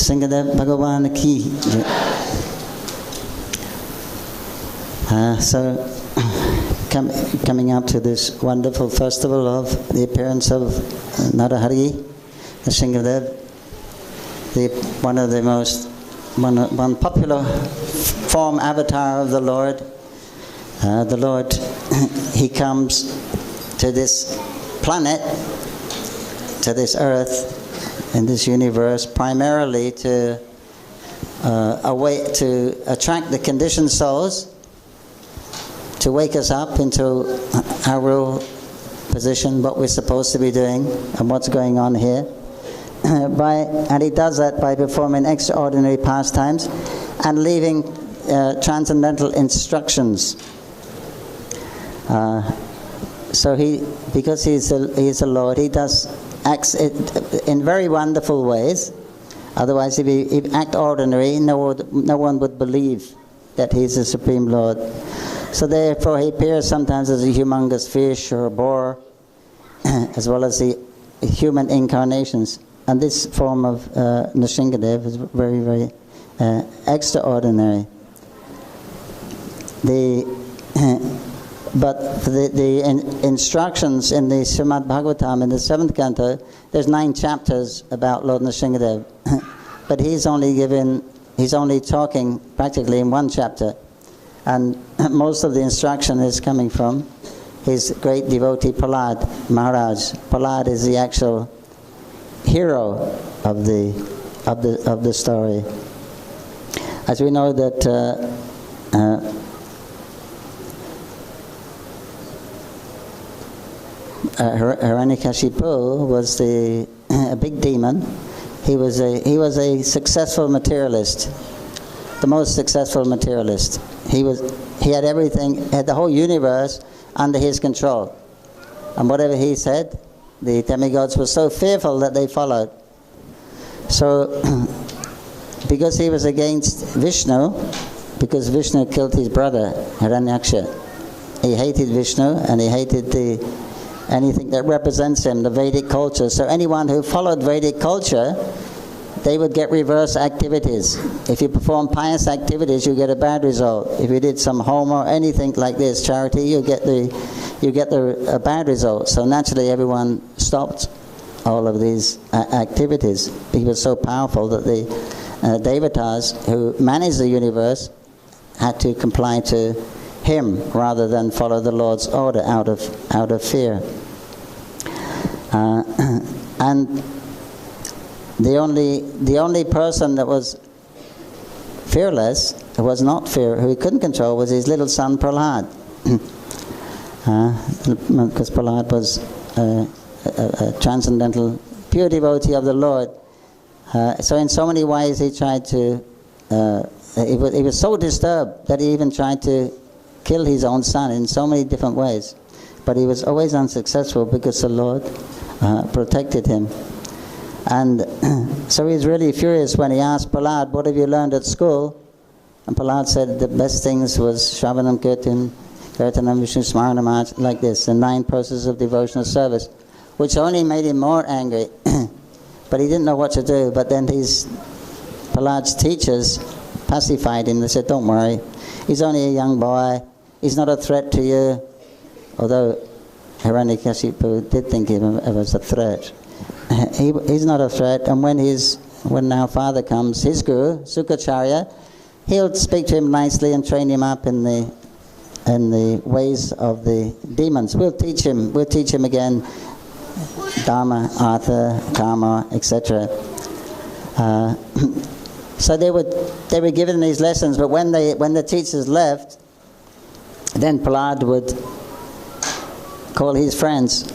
Nrsimhadev Bhagavan ki. Coming up to this wonderful festival of the appearance of Narahari, Nrsimhadev, one popular form avatar of the Lord. The Lord, he comes to this planet, to this earth, in this universe, primarily to attract the conditioned souls, to wake us up into our real position, what we're supposed to be doing, and what's going on here. And he does that by performing extraordinary pastimes and leaving transcendental instructions. Because he's a Lord, he acts in very wonderful ways. Otherwise, if he act ordinary, no one would believe that he's the Supreme Lord. So therefore, he appears sometimes as a humongous fish or a boar, as well as the human incarnations. And this form of Nrsimhadev is very, very extraordinary. But the instructions in the Srimad Bhagavatam, in the 7th canto, there's 9 chapters about Lord Nrsimhadev. But he's only talking practically in 1 chapter. And most of the instruction is coming from his great devotee Prahlad Maharaj. Prahlad is the actual hero of the story. As we know that Hiranyakashipu was a big demon. He was a successful materialist, the most successful materialist. He had everything, had the whole universe under his control, and whatever he said, the demigods were so fearful that they followed. So, because he was against Vishnu, because Vishnu killed his brother Hiranyaksha, he hated Vishnu and he hated anything that represents him, the Vedic culture. So anyone who followed Vedic culture, they would get reverse activities. If you perform pious activities, you get a bad result. If you did some homa or anything like this, charity, you get a bad result. So naturally, everyone stopped all of these activities. He was so powerful that the devatas who managed the universe had to comply to him rather than follow the Lord's order out of fear. And the only person that was fearless, who was not who he couldn't control, was his little son Prahlad. Because Prahlad was a transcendental, pure devotee of the Lord. So in so many ways he tried to, he was so disturbed that he even tried to kill his own son in so many different ways. But he was always unsuccessful because the Lord protected him. And so he was really furious when he asked Prahlad, what have you learned at school? And Prahlad said the best things was Shravanam Kirtanam Vishnu Smaranam, like this, the 9 processes of devotional service, which only made him more angry. But he didn't know what to do. But then Prahlad's teachers pacified him. They said, don't worry, he's only a young boy, he's not a threat to you. Although Hiranyakashipu did think of him as a threat. He's not a threat, and when our father comes, his guru, Sukacharya, he'll speak to him nicely and train him up in the ways of the demons. We'll teach him again Dharma, Artha, Karma, etc. So they were given these lessons, but when the teachers left, then Prahlad would call his friends.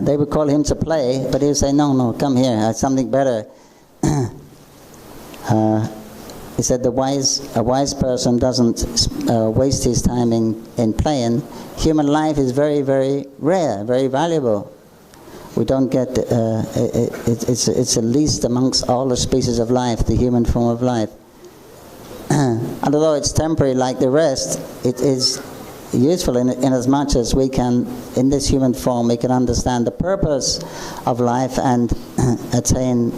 They would call him to play, but he would say, no, come here, I have something better. He said a wise person doesn't waste his time in playing. Human life is very, very rare, very valuable. We don't get, it's the least amongst all the species of life, the human form of life. And although it's temporary like the rest, it is useful in as much as we can, in this human form, we can understand the purpose of life and attain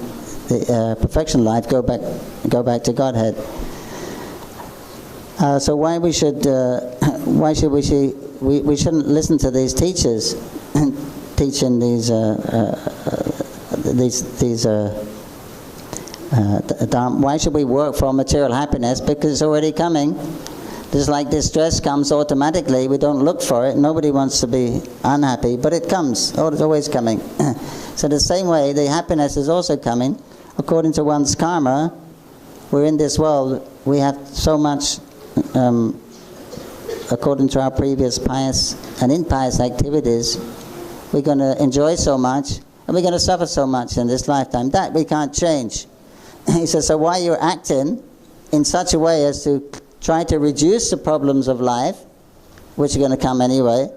the perfection life, go back to Godhead. So why should we shouldn't listen to these teachers teaching these why should we work for material happiness? Because it's already coming. Just like distress comes automatically, we don't look for it. Nobody wants to be unhappy, but it comes. Oh, it's always coming. So the same way, the happiness is also coming. According to one's karma, we're in this world, we have so much, according to our previous pious and impious activities, we're going to enjoy so much, and we're going to suffer so much in this lifetime. That we can't change. He says, so why you're acting in such a way as to try to reduce the problems of life, which are going to come anyway,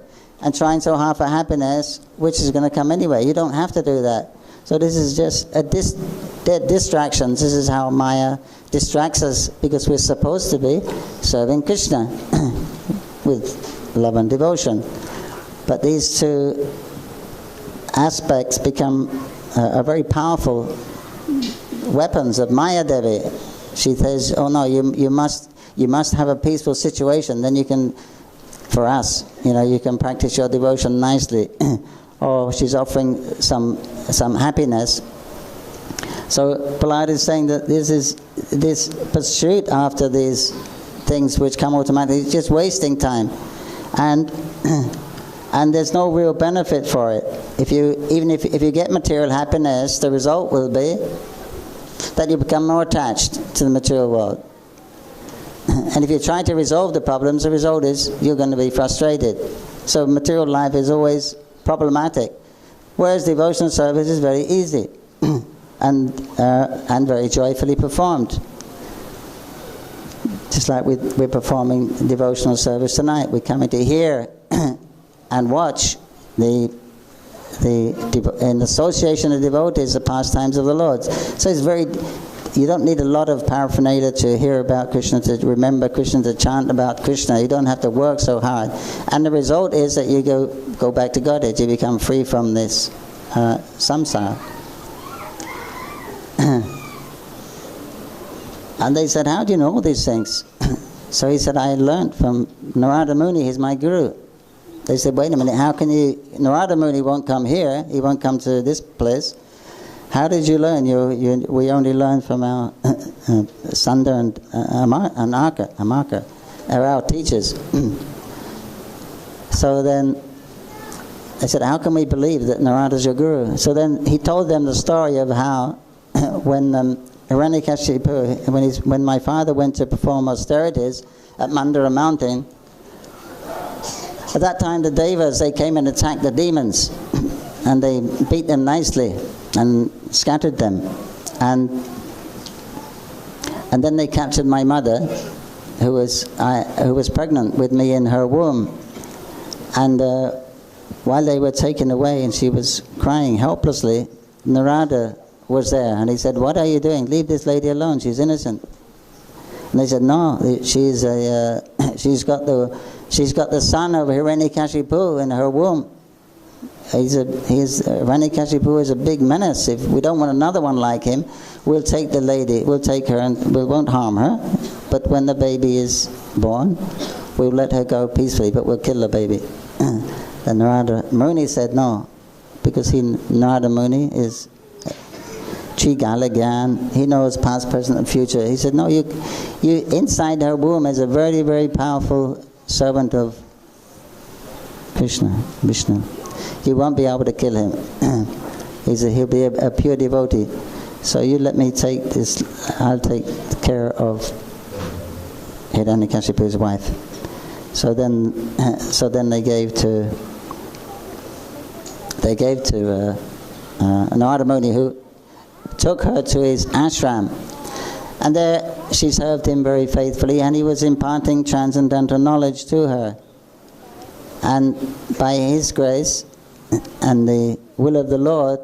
and trying so hard for happiness, which is going to come anyway. You don't have to do that. So this is just dead distractions. This is how Maya distracts us, because we're supposed to be serving Krishna with love and devotion. But these two aspects become a very powerful weapons of Maya Devi. She says, oh no, you must have a peaceful situation, then you can, for us, you can practice your devotion nicely. Or she's offering some happiness. So Prahlad is saying that this pursuit after these things which come automatically is just wasting time, and there's no real benefit for it. If you get material happiness, the result will be that you become more attached to the material world. And if you try to resolve the problems, the result is you're going to be frustrated. So material life is always problematic, whereas devotional service is very easy and very joyfully performed. Just like we're performing devotional service tonight, we're coming to hear and watch in association of devotees the pastimes of the Lord. So it's you don't need a lot of paraphernalia to hear about Krishna, to remember Krishna, to chant about Krishna. You don't have to work so hard. And the result is that you go back to Godhead. You become free from this samsara. And they said, how do you know all these things? So he said, I learned from Narada Muni. He's my guru. They said, wait a minute, how can you... Narada Muni won't come here. He won't come to this place. How did you learn? We only learned from our Sunda and Amaka, our teachers. So then I said, how can we believe that Narada's your guru? So then he told them the story of how when Hiranyakashipu, when my father went to perform austerities at Mandara mountain, at that time the Devas, they came and attacked the demons, and they beat them nicely and scattered them, and then they captured my mother, who was pregnant with me in her womb, and while they were taken away and she was crying helplessly, Narada was there, and he said, what are you doing? Leave this lady alone, she's innocent. And they said, no, she's got the son of Hiranyakashipu in her womb. Hiranyakashipu is a big menace. If we don't want another one like him, we'll take the lady, we'll take her, and we won't harm her. But when the baby is born, we'll let her go peacefully, but we'll kill the baby. Then Narada Muni said no, because Narada Muni is Chigalagyan. He knows past, present, and future. He said, no, you inside her womb is a very, very powerful servant of Krishna, Vishnu. You won't be able to kill him. He'll be a pure devotee. So you let me take this. I'll take care of Hiranyakashipu's wife. So then they gave to Narada Muni, who took her to his ashram, and there she served him very faithfully, and he was imparting transcendental knowledge to her. And by his grace and the will of the Lord,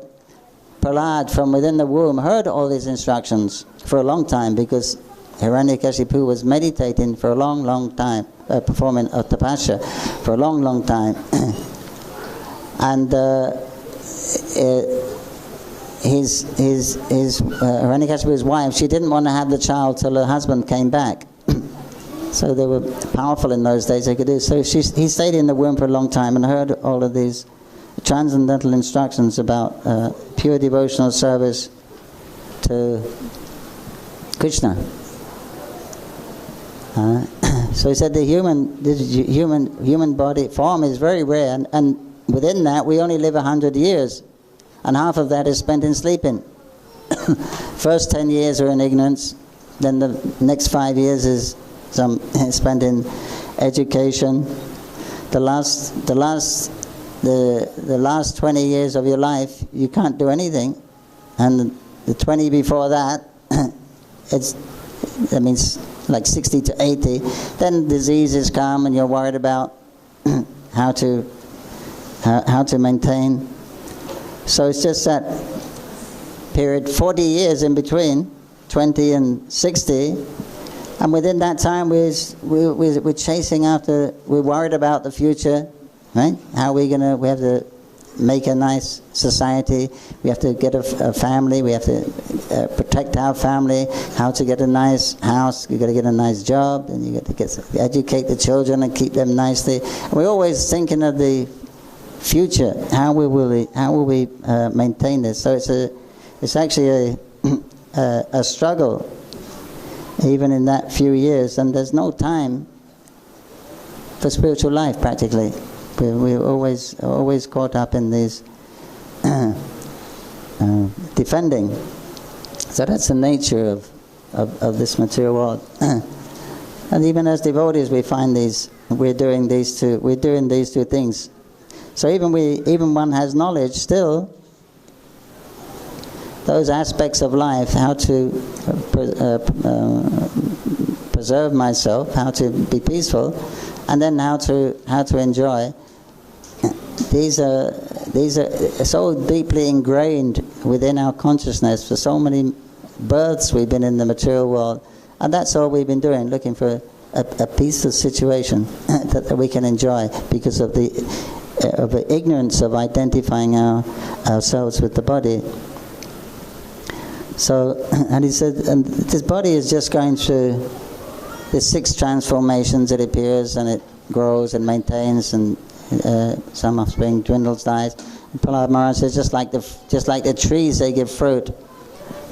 Prahlad from within the womb heard all these instructions for a long time, because Hiranyakashipu was meditating for a long, long time, performing a tapasya for a long, long time. And Hiranyakashipu's wife, she didn't want to have the child till her husband came back. So they were powerful in those days, they could do. So he stayed in the womb for a long time and heard all of these transcendental instructions about pure devotional service to Krishna. So he said the human body form is very rare, and within that we only live 100 years, and half of that is spent in sleeping. First 10 years are in ignorance, then the next 5 years is spent in education. The last 20 years of your life you can't do anything, and the 20 before that, that means like 60 to 80. Then diseases come, and you're worried about how to maintain. So it's just that period, 40 years in between, 20 and 60, and within that time we're chasing after. We're worried about the future, right? How we have to make a nice society. We have to get a family. We have to protect our family. How to get a nice house. You got to get a nice job, and you got to educate the children and keep them nicely. And we're always thinking of the future. How will we maintain this? So it's actually a struggle, even in that few years. And there's no time for spiritual life practically. We're always caught up in these defending. So that's the nature of this material world. And even as devotees, we find we're doing these two things. So even one has knowledge, still those aspects of life, how to preserve myself, how to be peaceful, and then how to enjoy. These are so deeply ingrained within our consciousness. For so many births we've been in the material world, and that's all we've been doing, looking for a peaceful situation that we can enjoy because of the ignorance of identifying ourselves with the body. So, and he said, and this body is just going through the 6 transformations. It appears and it grows and maintains, and some offspring dwindles, dies. And Prahlad Maharaj says, just like the trees, they give fruit.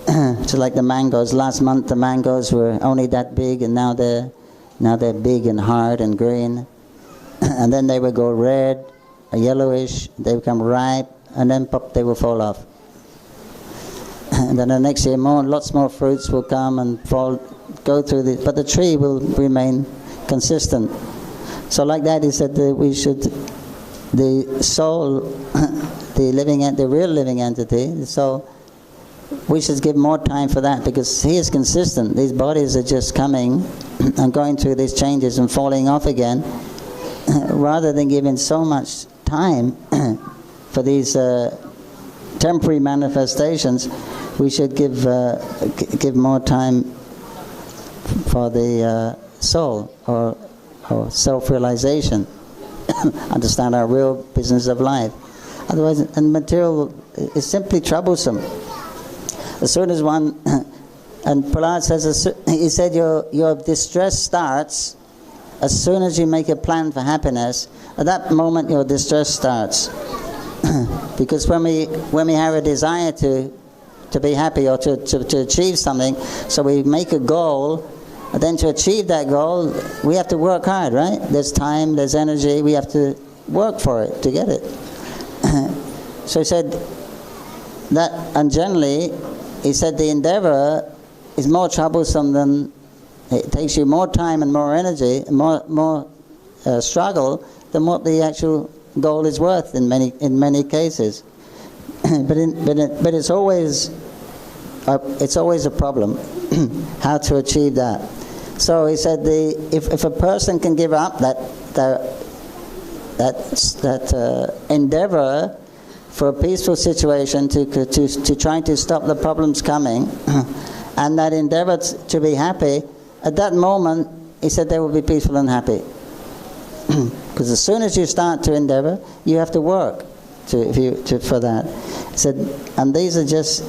Just like the mangoes. Last month the mangoes were only that big, and now they're big and hard and green. And then they will go red, yellowish. They become ripe, and then pop, they will fall off. And then the next year, lots more fruits will come and go through this, but the tree will remain consistent. So like that, he said that the soul, the real living entity, the soul, we should give more time for that, because he is consistent. These bodies are just coming and going through these changes and falling off again. Rather than giving so much time for these temporary manifestations, we should give more time for the soul, or self-realization. Understand our real business of life. Otherwise, and material is simply troublesome. As soon as one, and Prahlad says, he said your distress starts as soon as you make a plan for happiness. At that moment your distress starts. Because when we have a desire to be happy or to achieve something, so we make a goal, and then to achieve that goal we have to work hard, right? There's time, there's energy, we have to work for it to get it. So he said that, and generally he said the endeavor is more troublesome than, it takes you more time and more energy and more struggle than what the actual goal is worth in many cases. but it's always a problem how to achieve that. So he said if a person can give up that endeavor for a peaceful situation to try to stop the problems coming, and that endeavor to be happy, at that moment, he said they will be peaceful and happy. Because as soon as you start to endeavor, you have to work. for that. He said, and these are just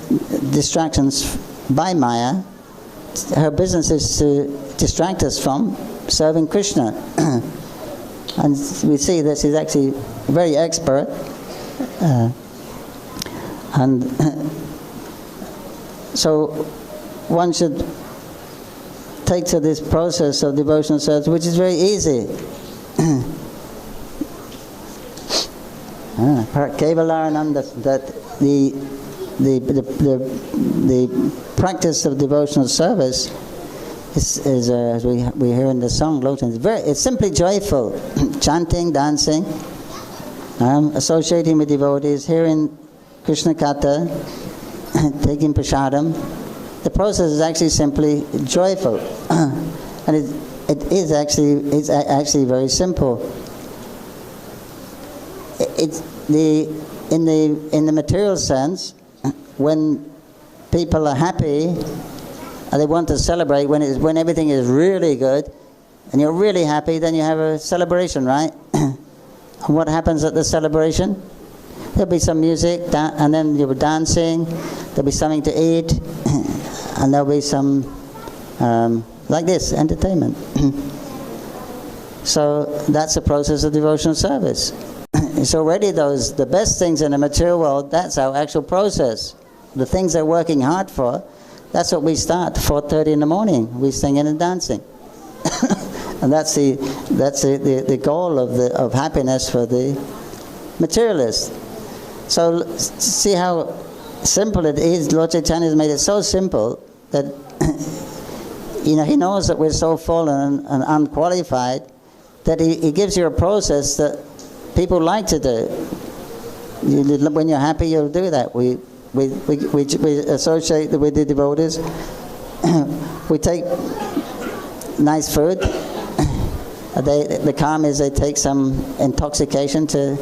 distractions by Maya. Her business is to distract us from serving Krishna. And we see this is actually very expert. And so one should take to this process of devotional service, which is very easy. Kevalarananda, that the practice of devotional service is as we hear in the song, it's simply joyful. Chanting, dancing, associating with devotees, hearing Krishna Katha, taking prasadam. The process is actually simply joyful, and it's actually very simple. In the material sense, when people are happy and they want to celebrate, when everything is really good and you're really happy, then you have a celebration, right? And what happens at the celebration? There'll be some music, and then you'll be dancing. There'll be something to eat, and there'll be some like this entertainment. So that's the process of devotional service. It's already the best things in the material world. That's our actual process. The things they're working hard for. That's what we start 4:30 in the morning. We singing and dancing, and that's the goal of happiness for the materialist. So see how simple it is. Lord Chaitanya has made it so simple that he knows that we're so fallen and unqualified that he gives you a process that people like to do. When you're happy, you'll do that. We associate with the devotees. We take nice food. The karma is they take some intoxication to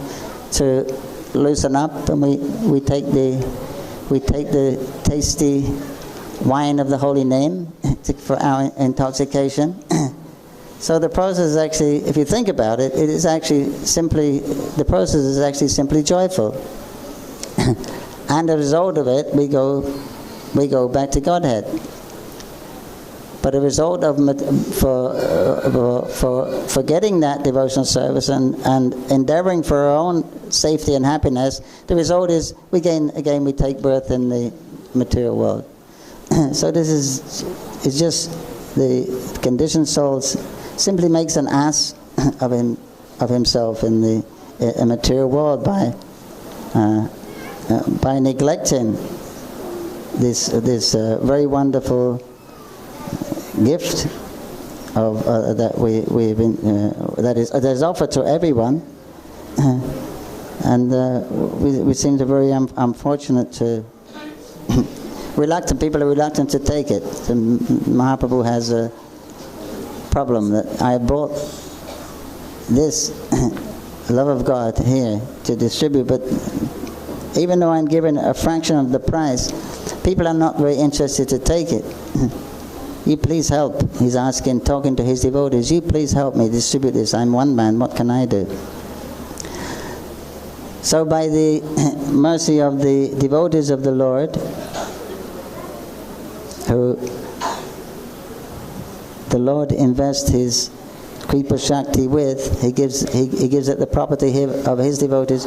loosen up, and we take the tasty wine of the holy name for our intoxication. So the process is actually, if you think about it, the process is actually simply joyful. And the result of it, we go back to Godhead. But the result for getting that devotional service and endeavoring for our own safety and happiness, the result is we take birth in the material world. So this is just the conditioned souls simply makes an ass of himself in the material world by neglecting this very wonderful gift of that is offered to everyone, and we seem to be very unfortunate to people are reluctant to take it. So Mahaprabhu has a problem that I brought this love of God here to distribute, but even though I'm given a fraction of the price, people are not very interested to take it. You please help. He's asking, talking to his devotees, you please help me distribute this. I'm one man, what can I do? So by the mercy of the devotees of the Lord, who the Lord invests his Kripa Shakti with, he gives it the property of his devotees.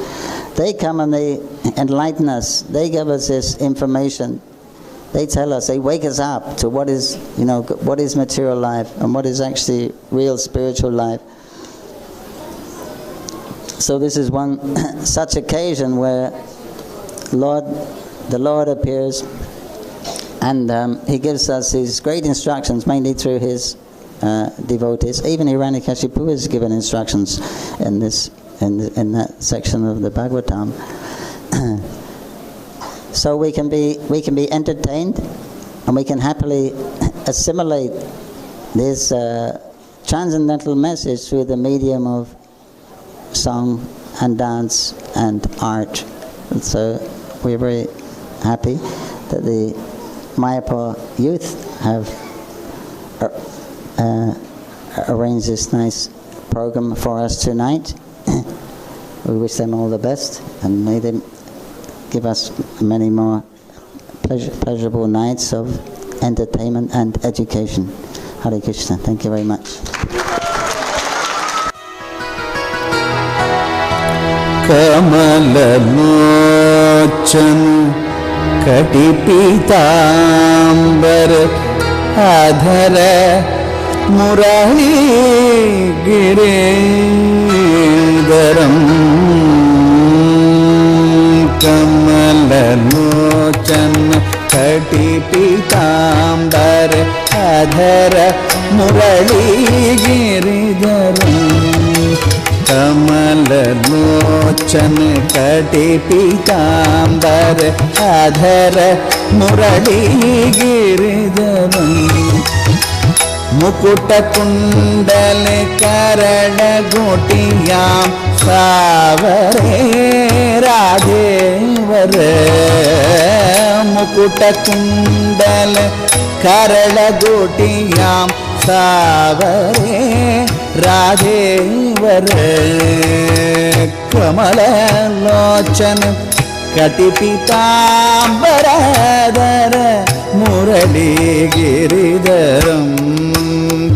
They come and they enlighten us. They give us this information. They tell us, they wake us up to what is material life and what is actually real spiritual life. So this is one such occasion where the Lord appears, and he gives us these great instructions, mainly through his devotees. Even Hiranyakashipu is given instructions in that section of the Bhagavatam. So we can be entertained, and we can happily assimilate this transcendental message through the medium of song and dance and art. And so we're very happy that the Mayapur youth have arranged this nice program for us tonight. we wish them all the best, and may they give us many more pleasurable nights of entertainment and education. Hare Krishna. Thank you very much. Kamallochan कटिपीताम्बर आधर मुरली गिरिधरम कमललोचन कटिपीताम्बर आधर मुरली गिरिधरम कमललोचन कटिपीताम्बर आधर मुरली गिरिधरम मुकुटकुण्डल करण गोटियां सावरे राधेवर मुकुटकुण्डल करण गोटियां सावरे राधेवर कमललोचन कटिपीताम्बराधर मुरली गिरिधरम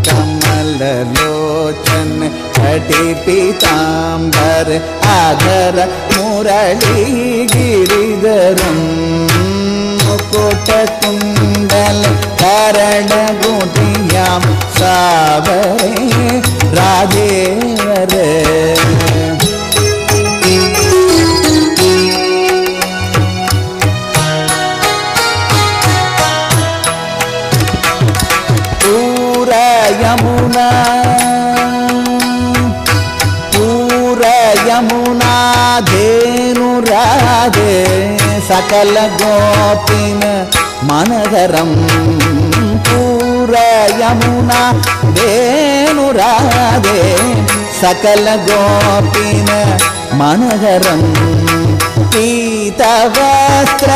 कमललोचन कटिपीताम्बर आधर मुरली गिरिधरम मुकुटकुण्डल करण गोटियां सावरे राधेवर पूर यमुना धेनु राधे सकल गोपिन मनोहरम पूर यमुना धेनु राधे सकल गोपिन मनोहरम पीतवस्त्र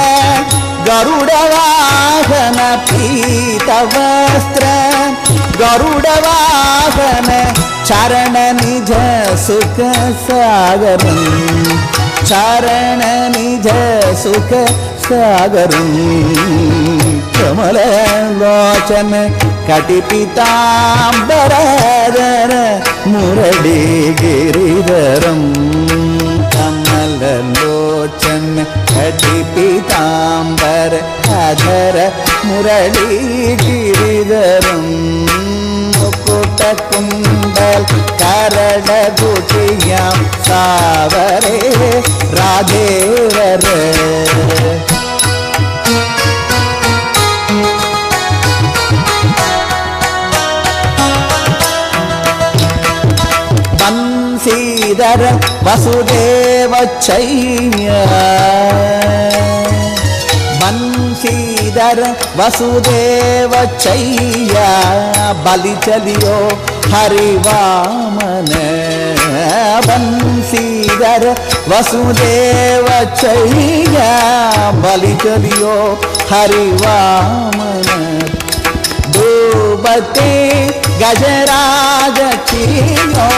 गरुडवाहन पीतवस्त्र गरुडवाहन चरण निज सुख सागरम चरण निज सुख सागरम कमललोचन कटिपीताम्बराधर मुरली गिरिधरम कमललोचन कटिपीताम्बर आधर मुरली गिरिधरम मुकुटकुण्डल करण गोटियां सावरे राधेवर बंसीधर वसुदेव चैया बंसीधर वसुदेव चैया बलि चलियो हरिवामन बंसीधर वसुदेव चैया बलि चलियो हरिवामन डूबते गजराज चीनो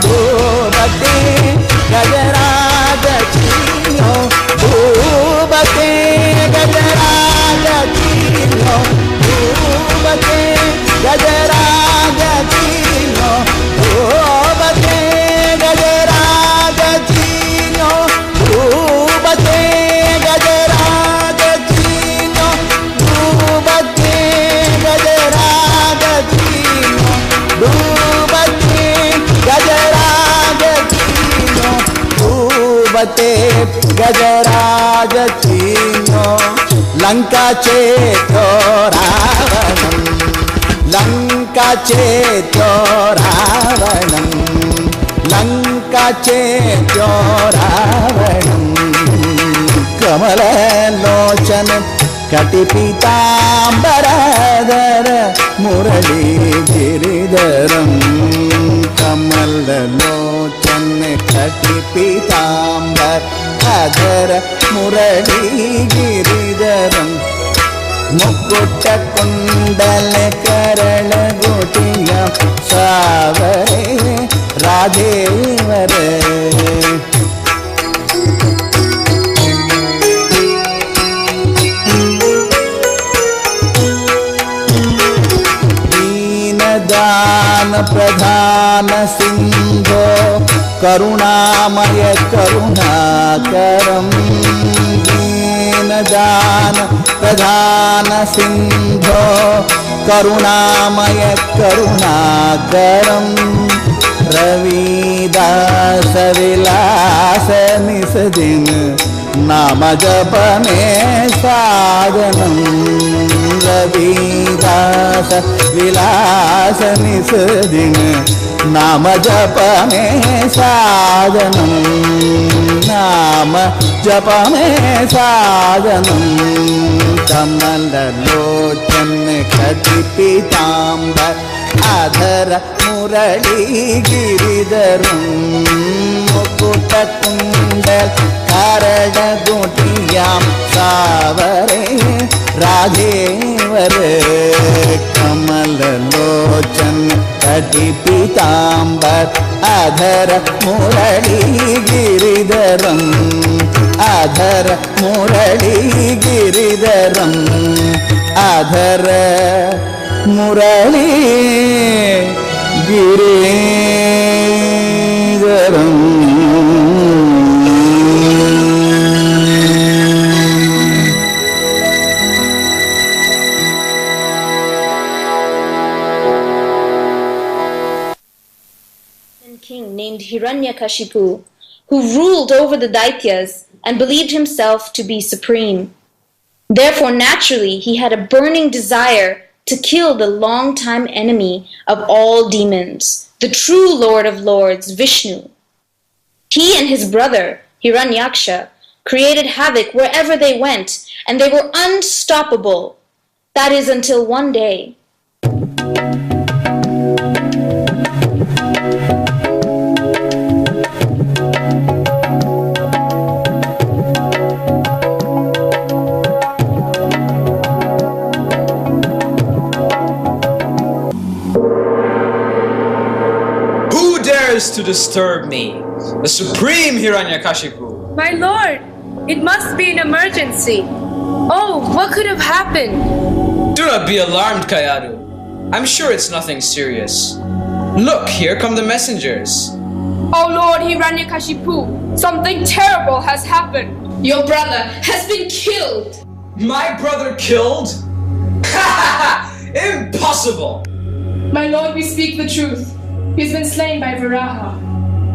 डूबते गजराज चीनो डूबते गजराज चीनो डूबते गजराज चीनो डूबते गजराज चीनो डूबते गजराज चीनो डूबते गजराज चीनो डूबते गजराज चीनो डूबते गजराज चीनो लंका चेतो रावणम लंका चेतो रावणम लंका चेतो रावणम कमललोचन कटिपीताम्बराधर मुरली गिरिधरम कमललोचन कटिपीताम्बर आधर मुरली गिरिधरम मुकुटकुण्डल करण गोटियां सावरे राधेवर दीनदान प्रधान सिंधो करुणामय करुणाकरं दीनदान प्रधान सिंधो करुणामय करुणाकरं रविदास विलास निस दिन नाम जप में साधनं रविदास विलास निस दिन नाम जप में साधनं नाम जप में साधनं कमललोचन कटि पीताम्बर आधर मुरली गिरिधरं मुकुटकुण्डल करडगुटियां सावरे राधेवर कमललोचन कटि पीताम्बर आधर मुरली गिरिधरं आधर मुरली गिरिधरं आधर मुरली गिरिधरं king named Hiranyakashipu, who ruled over the Daityas and believed himself to be supreme. Therefore, naturally, he had a burning desire to kill the long-time enemy of all demons, the true Lord of Lords, Vishnu. He and his brother, Hiranyaksha, created havoc wherever they went, and they were unstoppable. That is, until one day. To disturb me, the supreme Hiranyakashipu. My lord, it must be an emergency. Oh, what could have happened? Do not be alarmed, Kayadu. I'm sure it's nothing serious. Look, here come the messengers. Oh Lord Hiranyakashipu, something terrible has happened. Your brother has been killed. My brother killed? Ha! Impossible! My lord, we speak the truth. He's been slain by Varaha.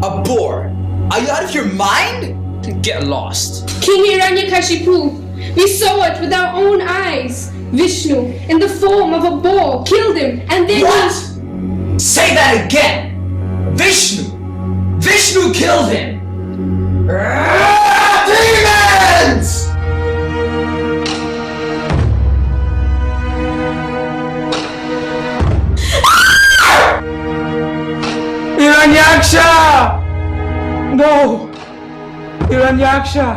A boar? Are you out of your mind? Get lost. King Hiranyakashipu, we saw it with our own eyes. Vishnu, in the form of a boar, killed him, and then What? Say that again! Vishnu! Vishnu killed him! Demons! Hiranyaksha! No! Hiranyaksha!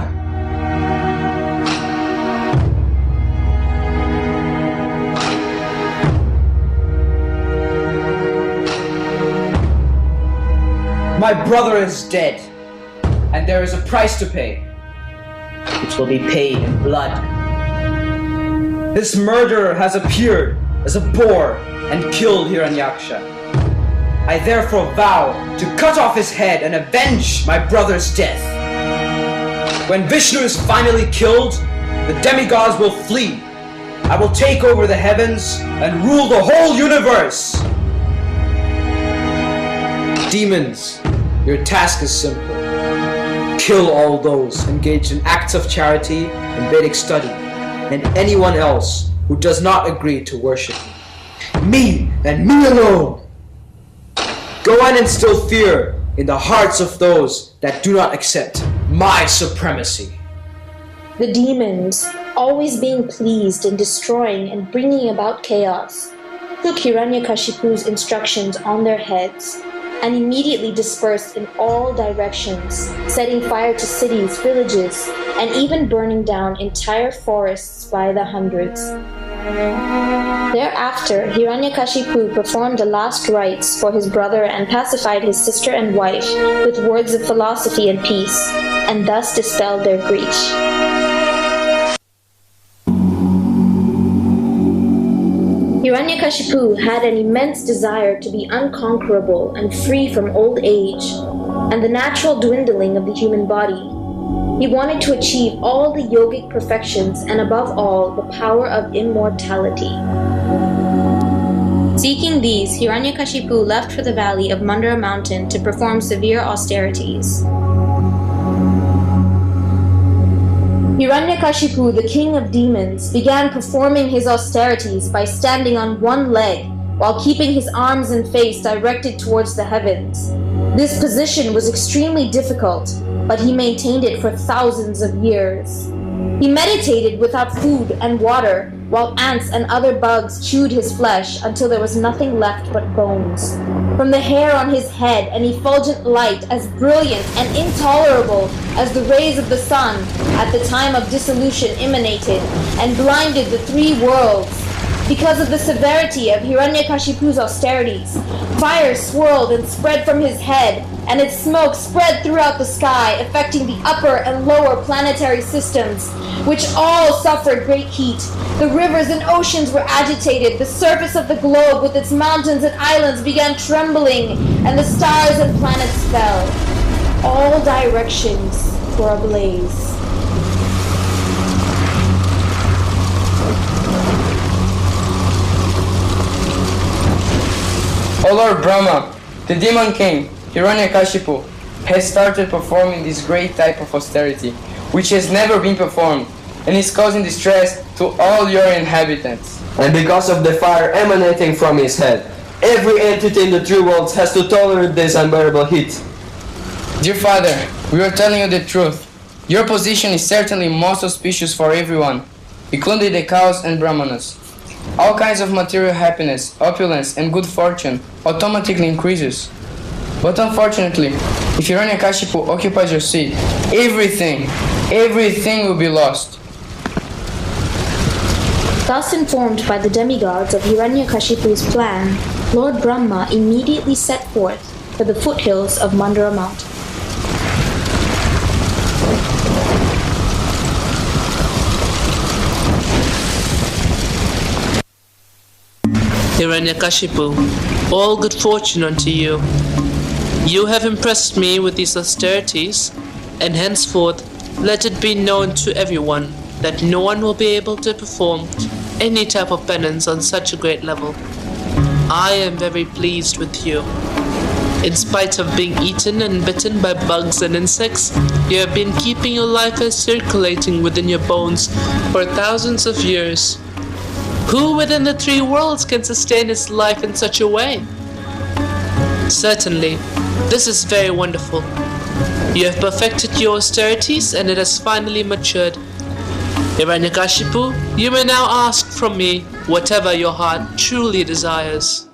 My brother is dead, and there is a price to pay, which will be paid in blood. This murderer has appeared as a boar and killed Hiranyaksha. I therefore vow to cut off his head and avenge my brother's death. When Vishnu is finally killed, the demigods will flee. I will take over the heavens and rule the whole universe. Demons, your task is simple. Kill all those engaged in acts of charity and Vedic study, and anyone else who does not agree to worship me and me alone. Go and instill fear in the hearts of those that do not accept my supremacy. The demons, always being pleased in destroying and bringing about chaos, took Hiranyakashipu's instructions on their heads and immediately dispersed in all directions, setting fire to cities, villages, and even burning down entire forests by the hundreds. Thereafter, Hiranyakashipu performed the last rites for his brother and pacified his sister and wife with words of philosophy and peace, and thus dispelled their grief. Hiranyakashipu had an immense desire to be unconquerable and free from old age and the natural dwindling of the human body. He wanted to achieve all the yogic perfections and above all the power of immortality. Seeking these, Hiranyakashipu left for the valley of Mandara mountain to perform severe austerities. Hiranyakashipu, the king of demons, began performing his austerities by standing on one leg while keeping his arms and face directed towards the heavens. This position was extremely difficult, but he maintained it for thousands of years. He meditated without food and water, while ants and other bugs chewed his flesh until there was nothing left but bones. From the hair on his head, an effulgent light as brilliant and intolerable as the rays of the sun at the time of dissolution emanated and blinded the three worlds. Because of the severity of Hiranyakashipu's austerities, fire swirled and spread from his head, and its smoke spread throughout the sky, affecting the upper and lower planetary systems, which all suffered great heat. The rivers and oceans were agitated, the surface of the globe with its mountains and islands began trembling, and the stars and planets fell. All directions were ablaze. O Lord Brahma, the demon king, Hiranyakashipu, has started performing this great type of austerity, which has never been performed, and is causing distress to all your inhabitants. And because of the fire emanating from his head, every entity in the three worlds has to tolerate this unbearable heat. Dear Father, we are telling you the truth. Your position is certainly most auspicious for everyone, including the cows and brahmanas. All kinds of material happiness, opulence, and good fortune automatically increases. But unfortunately, if Hiranyakashipu occupies your seat, everything will be lost. Thus informed by the demigods of Hiranyakashipu's plan, Lord Brahma immediately set forth for the foothills of Mandara mountain. Hiranyakashipu, all good fortune unto you. You have impressed me with these austerities, and henceforth let it be known to everyone that no one will be able to perform any type of penance on such a great level. I am very pleased with you. In spite of being eaten and bitten by bugs and insects, you have been keeping your life as circulating within your bones for thousands of years. Who within the three worlds can sustain his life in such a way? Certainly, this is very wonderful. You have perfected your austerities and it has finally matured. Hiranyakashipu, you may now ask from me whatever your heart truly desires.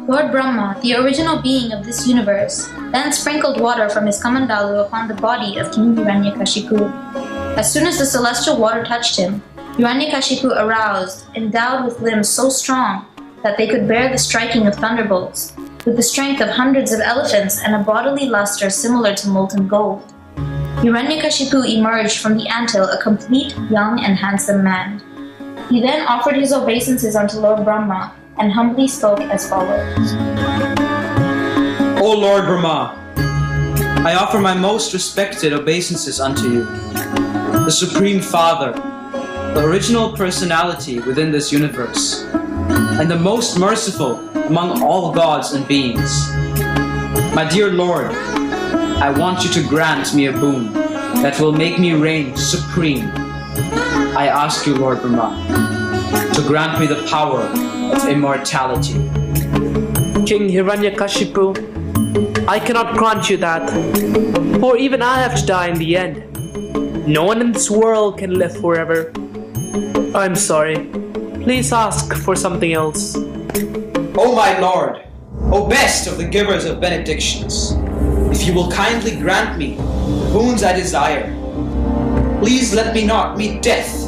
Lord Brahma, the original being of this universe, then sprinkled water from his kamandalu upon the body of King Hiranyakashipu. As soon as the celestial water touched him, Hiranyakashipu aroused, endowed with limbs so strong that they could bear the striking of thunderbolts, with the strength of hundreds of elephants and a bodily luster similar to molten gold. Hiranyakashipu emerged from the anthill a complete, young, and handsome man. He then offered his obeisances unto Lord Brahma and humbly spoke as follows. O Lord Brahma, I offer my most respected obeisances unto you, the Supreme Father, the original personality within this universe, and the most merciful among all gods and beings. My dear Lord, I want you to grant me a boon that will make me reign supreme. I ask you, Lord Brahma, to grant me the power of immortality. King Hiranyakashipu, I cannot grant you that, for even I have to die in the end. No one in this world can live forever. I'm sorry. Please ask for something else. O my Lord, O best of the givers of benedictions, if you will kindly grant me the boons I desire, please let me not meet death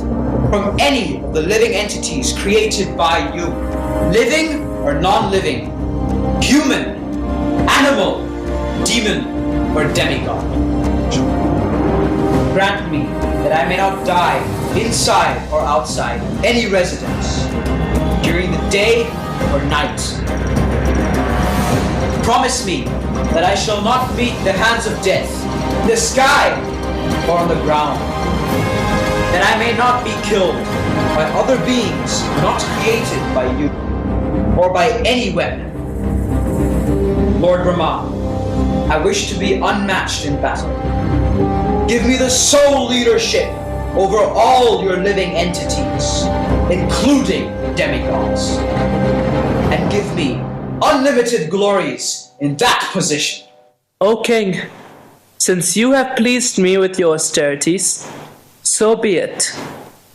from any of the living entities created by you, living or non-living, human, animal, demon, or demigod. Grant me that I may not die inside or outside any residence during the day or night. Promise me that I shall not meet the hands of death in the sky or on the ground, that I may not be killed by other beings not created by you or by any weapon. Lord Brahma, I wish to be unmatched in battle. Give me the sole leadership over all your living entities, including the demigods, and give me unlimited glories in that position. O King, since you have pleased me with your austerities, so be it.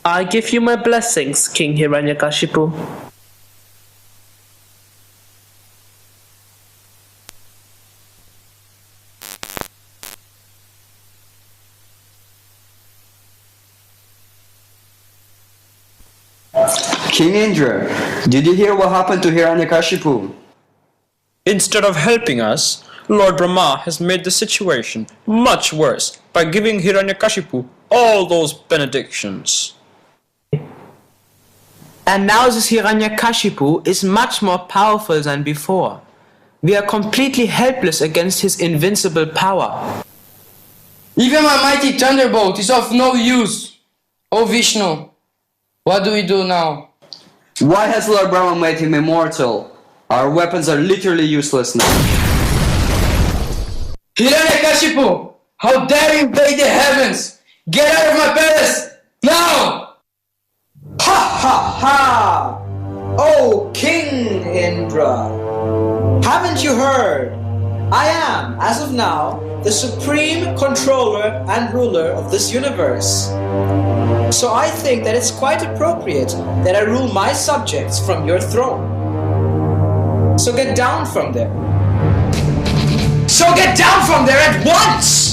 I give you my blessings, King Hiranyakashipu. King Indra, did you hear what happened to Hiranyakashipu? Instead of helping us, Lord Brahma has made the situation much worse by giving Hiranyakashipu all those benedictions. And now this Hiranyakashipu is much more powerful than before. We are completely helpless against his invincible power. Even my mighty thunderbolt is of no use. O Vishnu, what do we do now? Why has Lord Brahma made him immortal? Our weapons are literally useless now. Hiranyakashipu, how dare you invade the heavens! Get out of my palace! Now! Ha ha ha! Oh, King Indra! Haven't you heard? I am, as of now, the supreme controller and ruler of this universe. So I think that it's quite appropriate that I rule my subjects from your throne. So get down from there. So get down from there at once!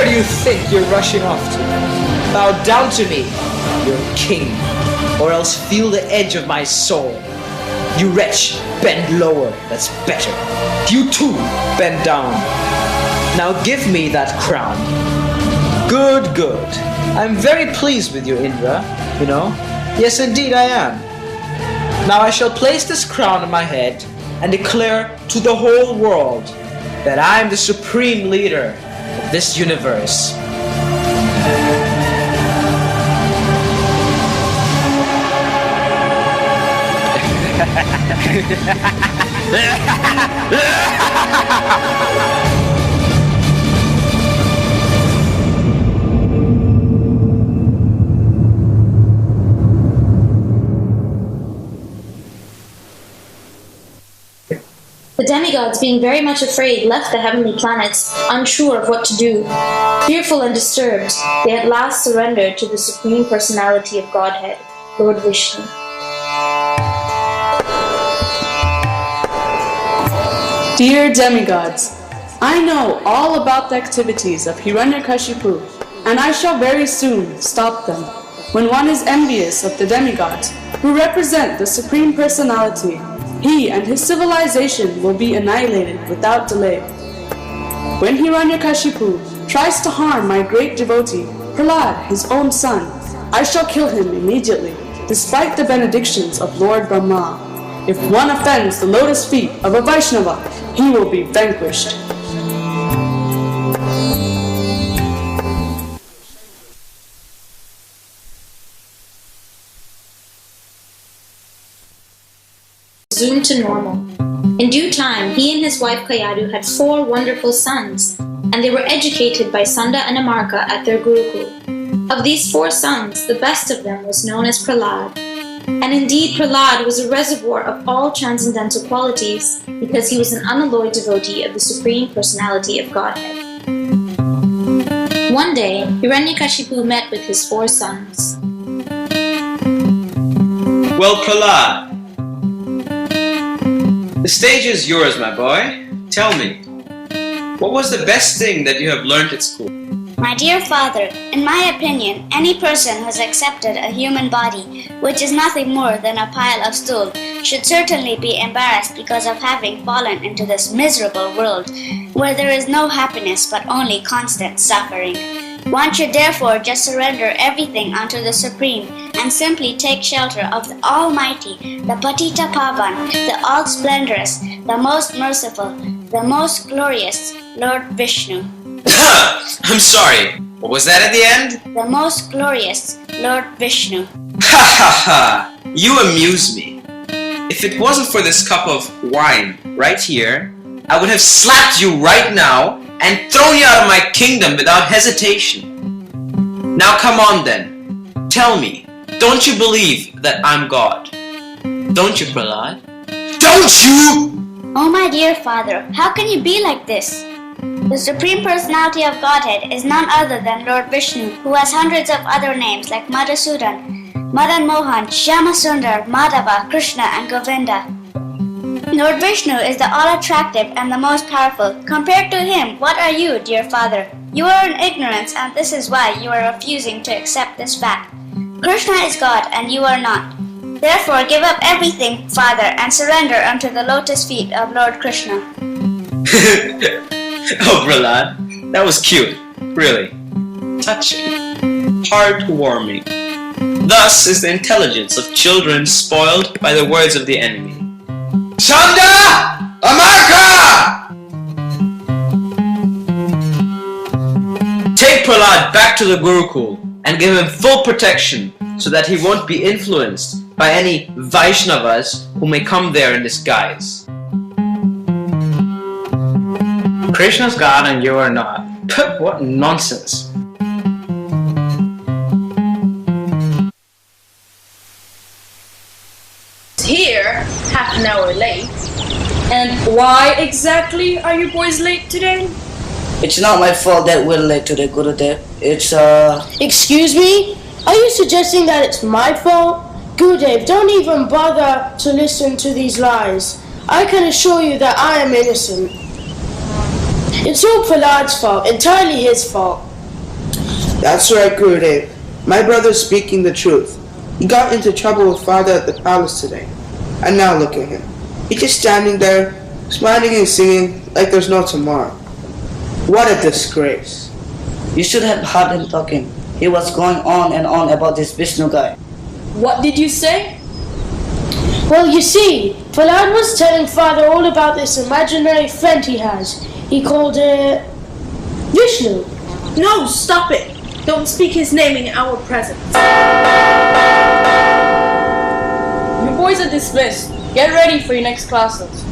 You think you're rushing off to? Bow down to me, your king, or else feel the edge of my soul. You wretch, bend lower, that's better. You too, bend down. Now give me that crown. Good, good. I'm very pleased with you, Indra, you know. Yes, indeed I am. Now I shall place this crown on my head and declare to the whole world that I am the supreme leader of this universe. The demigods, being very much afraid, left the heavenly planets, unsure of what to do. Fearful and disturbed, they at last surrendered to the Supreme Personality of Godhead, Lord Vishnu. Dear demigods, I know all about the activities of Hiranyakashipu, and I shall very soon stop them. When one is envious of the demigods, who represent the Supreme Personality, he and his civilization will be annihilated without delay. When Hiranyakashipu tries to harm my great devotee, Prahlad, his own son, I shall kill him immediately, despite the benedictions of Lord Brahma. If one offends the lotus feet of a Vaishnava, he will be vanquished. Resumed to normal. In due time, he and his wife Kayadu had 4 wonderful sons, and they were educated by Sunda and Amarka at their Gurukul. Of these 4 sons, the best of them was known as Prahlad. And indeed, Prahlad was a reservoir of all transcendental qualities because he was an unalloyed devotee of the Supreme Personality of Godhead. One day, Hiranyakashipu met with his 4 sons. Well, Prahlad, the stage is yours, my boy. Tell me, what was the best thing that you have learned at school? My dear father, in my opinion, any person who has accepted a human body, which is nothing more than a pile of stool, should certainly be embarrassed because of having fallen into this miserable world, where there is no happiness but only constant suffering. One should therefore just surrender everything unto the Supreme and simply take shelter of the Almighty, the Patita Pavan, the All-Splendorous, the Most Merciful, the Most Glorious, Lord Vishnu. I'm sorry, what was that at the end? The Most Glorious, Lord Vishnu. Ha ha ha! You amuse me. If it wasn't for this cup of wine right here, I would have slapped you right now and thrown you out of my kingdom without hesitation. Now come on then, tell me, don't you believe that I'm God? Don't you, Prahlad? Don't you? Oh my dear father, how can you be like this? The Supreme Personality of Godhead is none other than Lord Vishnu, who has hundreds of other names like Madhusudan, Madan Mohan, Shyamasundar, Madhava, Krishna and Govinda. Lord Vishnu is the all-attractive and the most powerful. Compared to him, what are you, dear father? You are in ignorance, and this is why you are refusing to accept this fact. Krishna is God and you are not. Therefore give up everything, father, and surrender unto the lotus feet of Lord Krishna. Oh, Prahlad, that was cute, really. Touching, heartwarming. Thus is the intelligence of children spoiled by the words of the enemy. Sunda! Amarka! Take Prahlad back to the Gurukul and give him full protection so that he won't be influenced by any Vaishnavas who may come there in disguise. Krishna's God and you are not. What nonsense. Here, half an hour late. And why exactly are you boys late today? It's not my fault that we're late today, Gurudev. It's Excuse me? Are you suggesting that it's my fault? Gurudev, don't even bother to listen to these lies. I can assure you that I am innocent. It's all Prahlad's fault, entirely his fault. That's right, Gurudev. My brother's speaking the truth. He got into trouble with father at the palace today. And now look at him. He's just standing there, smiling and singing like there's no tomorrow. What a disgrace. You should have heard him talking. He was going on and on about this Vishnu guy. What did you say? Well, you see, Prahlad was telling father all about this imaginary friend he has. He called it Vishnu. No, stop it. Don't speak his name in our presence. You boys are dismissed. Get ready for your next classes.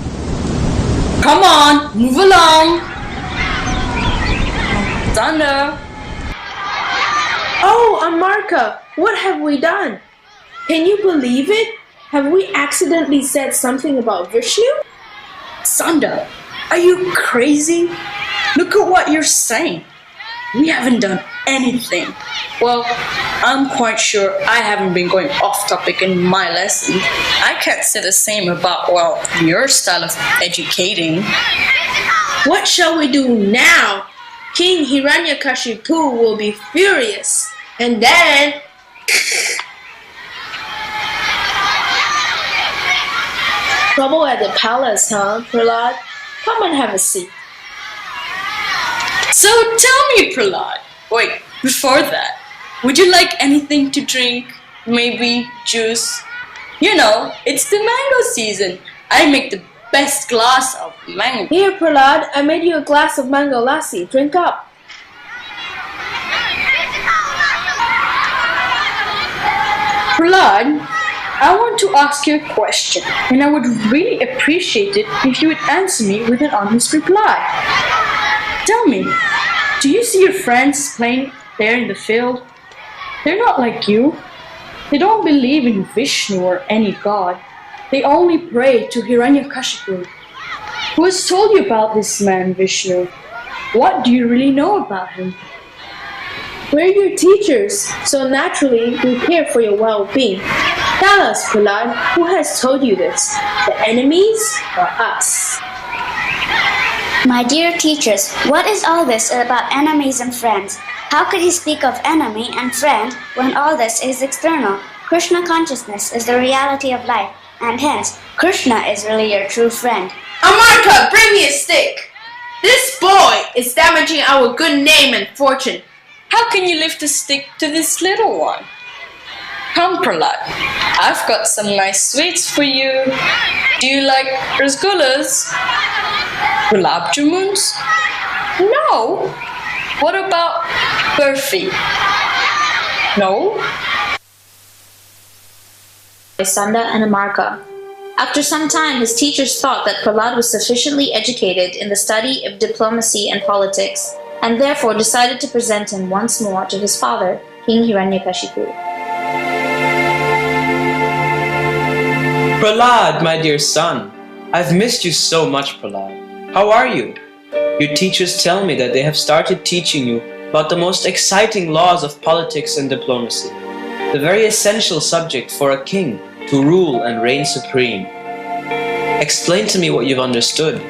Come on, move along. Thunder. Oh, Amarka, what have we done? Can you believe it? Have we accidentally said something about Vishnu? Sunda, are you crazy? Look at what you're saying. We haven't done anything. Well, I'm quite sure I haven't been going off topic in my lesson. I can't say the same about, well, your style of educating. What shall we do now? King Hiranyakashipu will be furious. And then... Trouble at the palace, huh, Prahlad? Come and have a seat. So tell me, Prahlad. Wait, before that, would you like anything to drink? Maybe juice? You know, it's the mango season. I make the best glass of mango. Here, Prahlad, I made you a glass of mango lassi. Drink up. Prahlad, I want to ask you a question, and I would really appreciate it if you would answer me with an honest reply. Tell me, do you see your friends playing there in the field? They're not like you. They don't believe in Vishnu or any god. They only pray to Hiranyakashipu. Who has told you about this man, Vishnu? What do you really know about him? We're your teachers, so naturally we care for your well-being. Tell us, Prahlad, who has told you this? The enemies or us? My dear teachers, what is all this about enemies and friends? How could you speak of enemy and friend when all this is external? Krishna consciousness is the reality of life, and hence, Krishna is really your true friend. Amarka, bring me a stick! This boy is damaging our good name and fortune. How can you lift a stick to this little one? Come, Prahlad. I've got some nice sweets for you. Do you like rasgullas? Gulab jamuns? No. What about burfi? No. Sanda and Amarka. After some time, his teachers thought that Prahlad was sufficiently educated in the study of diplomacy and politics, and therefore decided to present him once more to his father, King Hiranyakashipu. Prahlad, my dear son, I've missed you so much, Prahlad. How are you? Your teachers tell me that they have started teaching you about the most exciting laws of politics and diplomacy, the very essential subject for a king to rule and reign supreme. Explain to me what you've understood.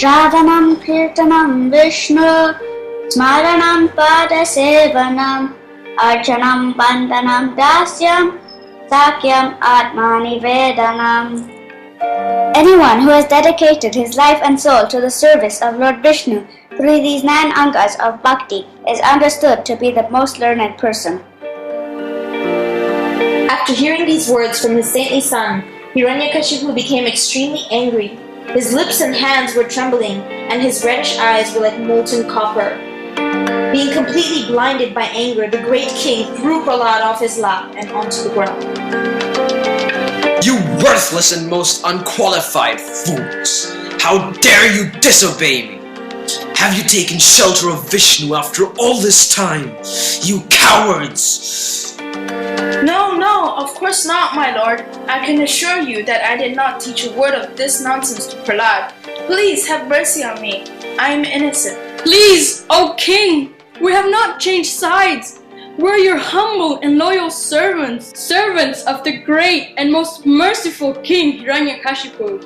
Shravanam Kirtanam Vishnu Smaranam Padasevanam Archanam Bandhanam Dasyam Sakyam Atmani Vedanam. Anyone who has dedicated his life and soul to the service of Lord Vishnu through these 9 angas of bhakti is understood to be the most learned person. After hearing these words from his saintly son, Hiranyakashipu became extremely angry. His lips and hands were trembling, and his reddish eyes were like molten copper. Being completely blinded by anger, the great king threw Prahlad off his lap and onto the ground. You worthless and most unqualified fools! How dare you disobey me! Have you taken shelter of Vishnu after all this time? You cowards! No, of course not, my lord. I can assure you that I did not teach a word of this nonsense to Prahlad. Please have mercy on me. I am innocent. Please, O king, we have not changed sides. We're your humble and loyal servants of the great and most merciful King Hiranyakashipu.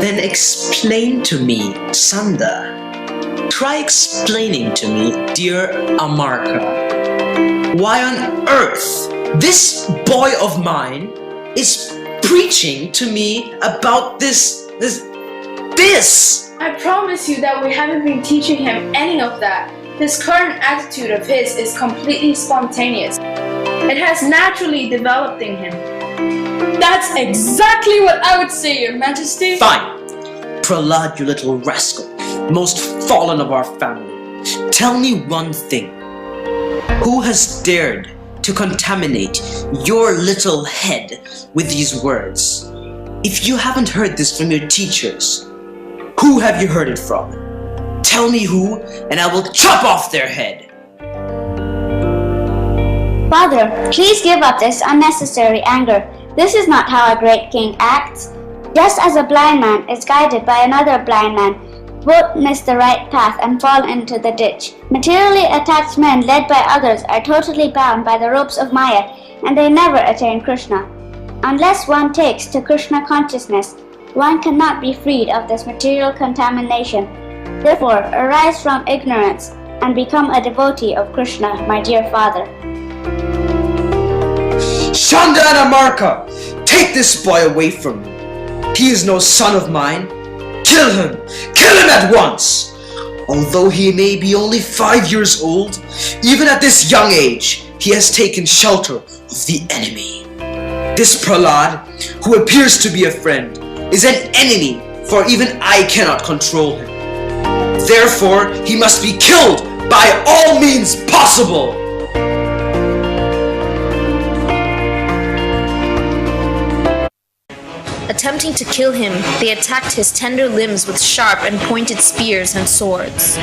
Then explain to me, Sanda. Try explaining to me, dear Amarka. Why on earth this boy of mine is preaching to me about this? I promise you that we haven't been teaching him any of that. This current attitude of his is completely spontaneous. It has naturally developed in him. That's exactly what I would say, Your Majesty. Fine. Prahlad, you little rascal, most fallen of our family. Tell me one thing. Who has dared to contaminate your little head with these words? If you haven't heard this from your teachers, who have you heard it from? Tell me who, and I will chop off their head. Father, please give up this unnecessary anger. This is not how a great king acts. Just as a blind man is guided by another blind man, both miss the right path and fall into the ditch. Materially attached men led by others are totally bound by the ropes of Maya, and they never attain Krishna. Unless one takes to Krishna consciousness, one cannot be freed of this material contamination. Therefore, arise from ignorance and become a devotee of Krishna, my dear father. Shanda and Amarka, take this boy away from me. He is no son of mine. Kill him! Kill him at once! Although he may be only 5 years old, even at this young age, he has taken shelter of the enemy. This Prahlad, who appears to be a friend, is an enemy, for even I cannot control him. Therefore, he must be killed by all means possible! Attempting to kill him, they attacked his tender limbs with sharp and pointed spears and swords.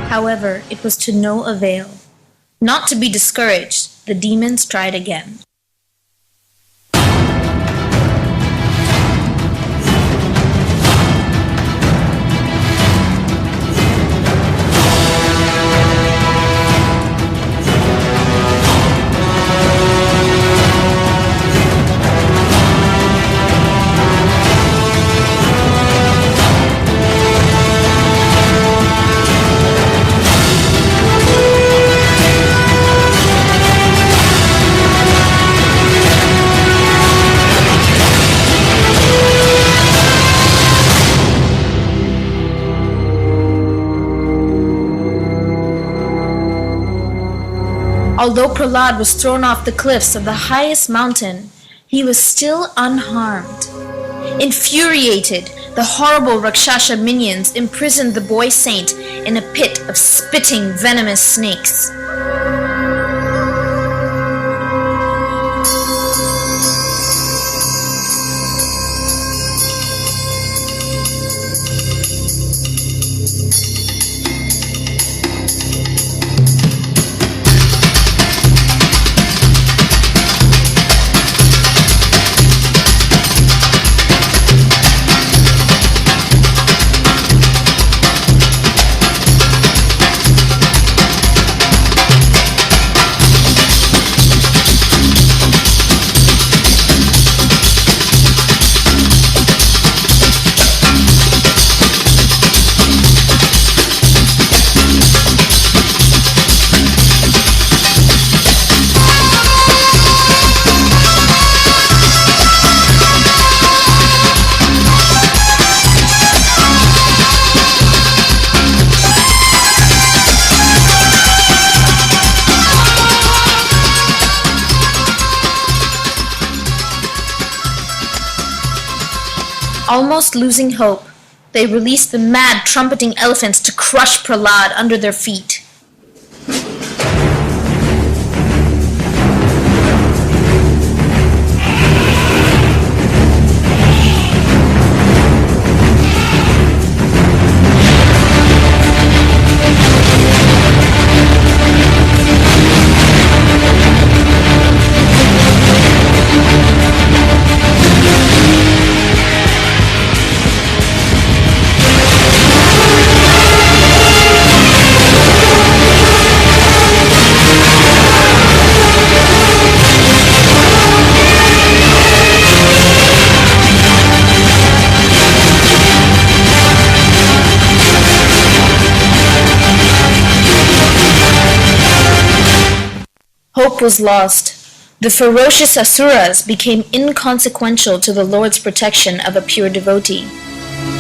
However, it was to no avail. Not to be discouraged, the demons tried again. Although Prahlad was thrown off the cliffs of the highest mountain, he was still unharmed. Infuriated, the horrible Rakshasa minions imprisoned the boy saint in a pit of spitting venomous snakes. Almost losing hope, they released the mad trumpeting elephants to crush Prahlad under their feet. Hope was lost. The ferocious asuras became inconsequential to the Lord's protection of a pure devotee.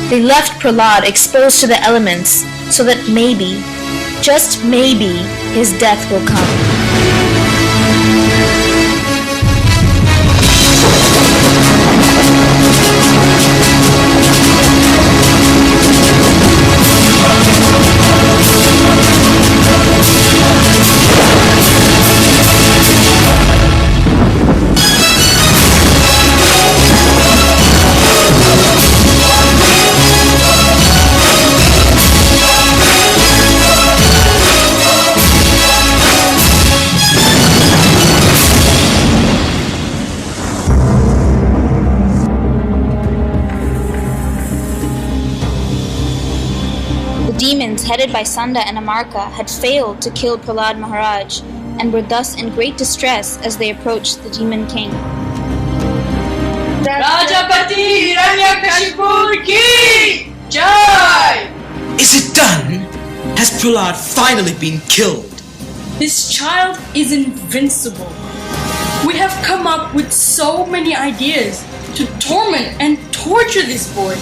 They left Prahlad exposed to the elements so that maybe, just maybe, his death will come. headed by Sanda and Amarka, had failed to kill Prahlad Maharaj and were thus in great distress as they approached the demon king. Rajapati Hiranyakashipu ki Jai! Is it done? Has Prahlad finally been killed? This child is invincible. We have come up with so many ideas to torment and torture this boy,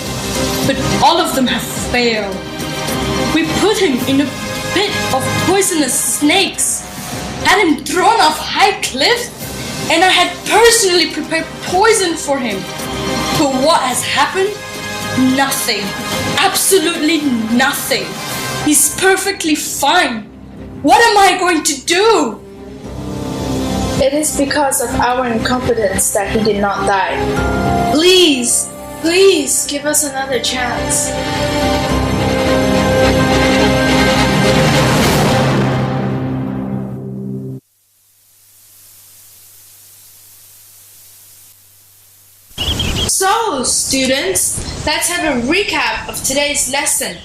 but all of them have failed. We put him in a pit of poisonous snakes, had him thrown off high cliffs, and I had personally prepared poison for him. But what has happened? Nothing. Absolutely nothing. He's perfectly fine. What am I going to do? It is because of our incompetence that he did not die. Please, please give us another chance. So, students, let's have a recap of today's lesson.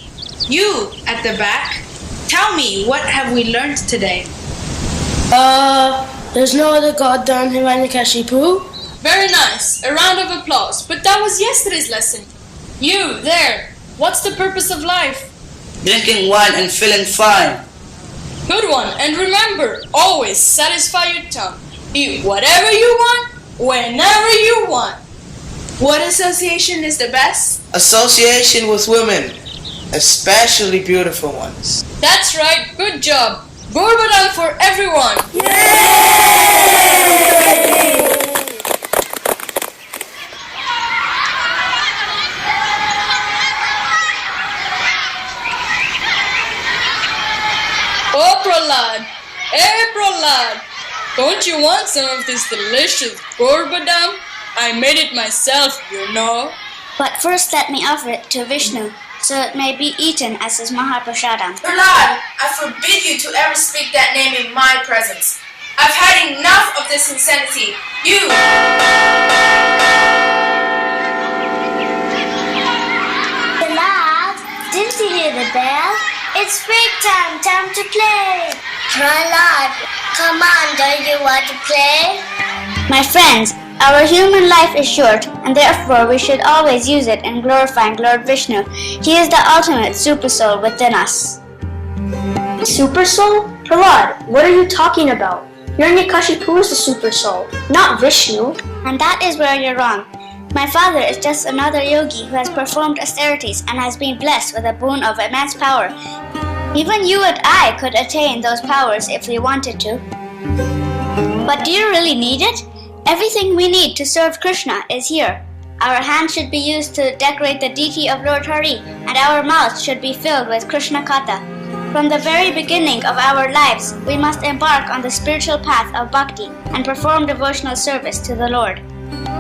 You, at the back, tell me, what have we learned today? There's no other god than Hiranyakashipu. Very nice. A round of applause. But that was yesterday's lesson. You, there. What's the purpose of life? Drinking wine and feeling fine. Good one. And remember, always satisfy your tongue. Eat whatever you want, whenever you want. What association is the best? Association with women, especially beautiful ones. That's right. Good job. Gurbadan for everyone. Oh, Prahlad. Hey, Prahlad. Don't you want some of this delicious Gurbadan? I made it myself, you know. But first let me offer it to Vishnu, so it may be eaten as his Mahaprasadam. Prahlad, I forbid you to ever speak that name in my presence. I've had enough of this insanity. You... Prahlad, didn't you hear the bell? It's break time, time to play. Prahlad, come on, don't you want to play? My friends, our human life is short, and therefore we should always use it in glorifying Lord Vishnu. He is the ultimate super soul within us. Super soul? Prahlad, what are you talking about? Hiranyakashipu is the super soul, not Vishnu. And that is where you're wrong. My father is just another yogi who has performed austerities and has been blessed with a boon of immense power. Even you and I could attain those powers if we wanted to. But do you really need it? Everything we need to serve Krishna is here. Our hands should be used to decorate the deity of Lord Hari, and our mouths should be filled with Krishna Katha. From the very beginning of our lives, we must embark on the spiritual path of bhakti and perform devotional service to the Lord.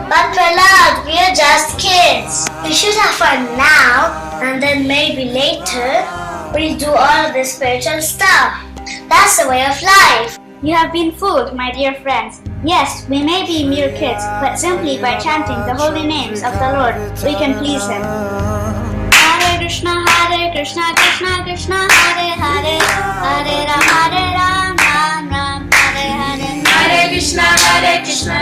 But Prahlad, we are just kids. We should have fun now, and then maybe later we'll do all of the spiritual stuff. That's the way of life. You have been fooled, my dear friends. Yes, we may be mere kids, but simply by chanting the holy names of the Lord, we can please Him. Hare Krishna, Krishna Krishna, Hare Hare, Hare Ram, Ram Ram, Hare Hare. Hare Krishna,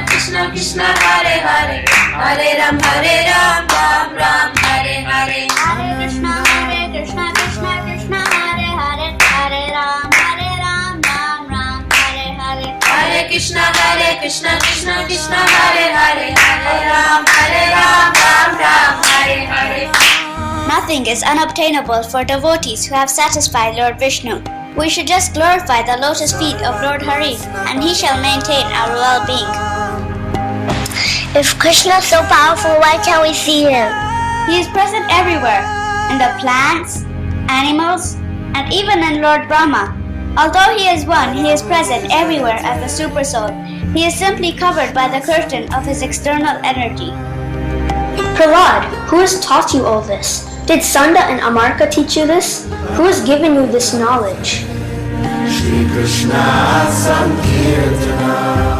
Krishna Krishna, Hare Hare, Hare Ram, Ram Ram, Hare Hare. Hare Krishna, Krishna Krishna, Hare Hare, Hare Ram, Ram Ram, Hare Hare. Hare Krishna, Krishna Krishna, Hare Hare, Hare Ram, Ram Hare Hare. Nothing is unobtainable for devotees who have satisfied Lord Vishnu. We should just glorify the lotus feet of Lord Hari, and he shall maintain our well-being. If Krishna is so powerful, why can't we see him? He is present everywhere, in the plants, animals, and even in Lord Brahma. Although he is one, he is present everywhere as the super soul. He is simply covered by the curtain of his external energy. Prahlad, who has taught you all this? Did Sanda and Amarka teach you this? Who has given you this knowledge? Shri Krishna Sankirtana.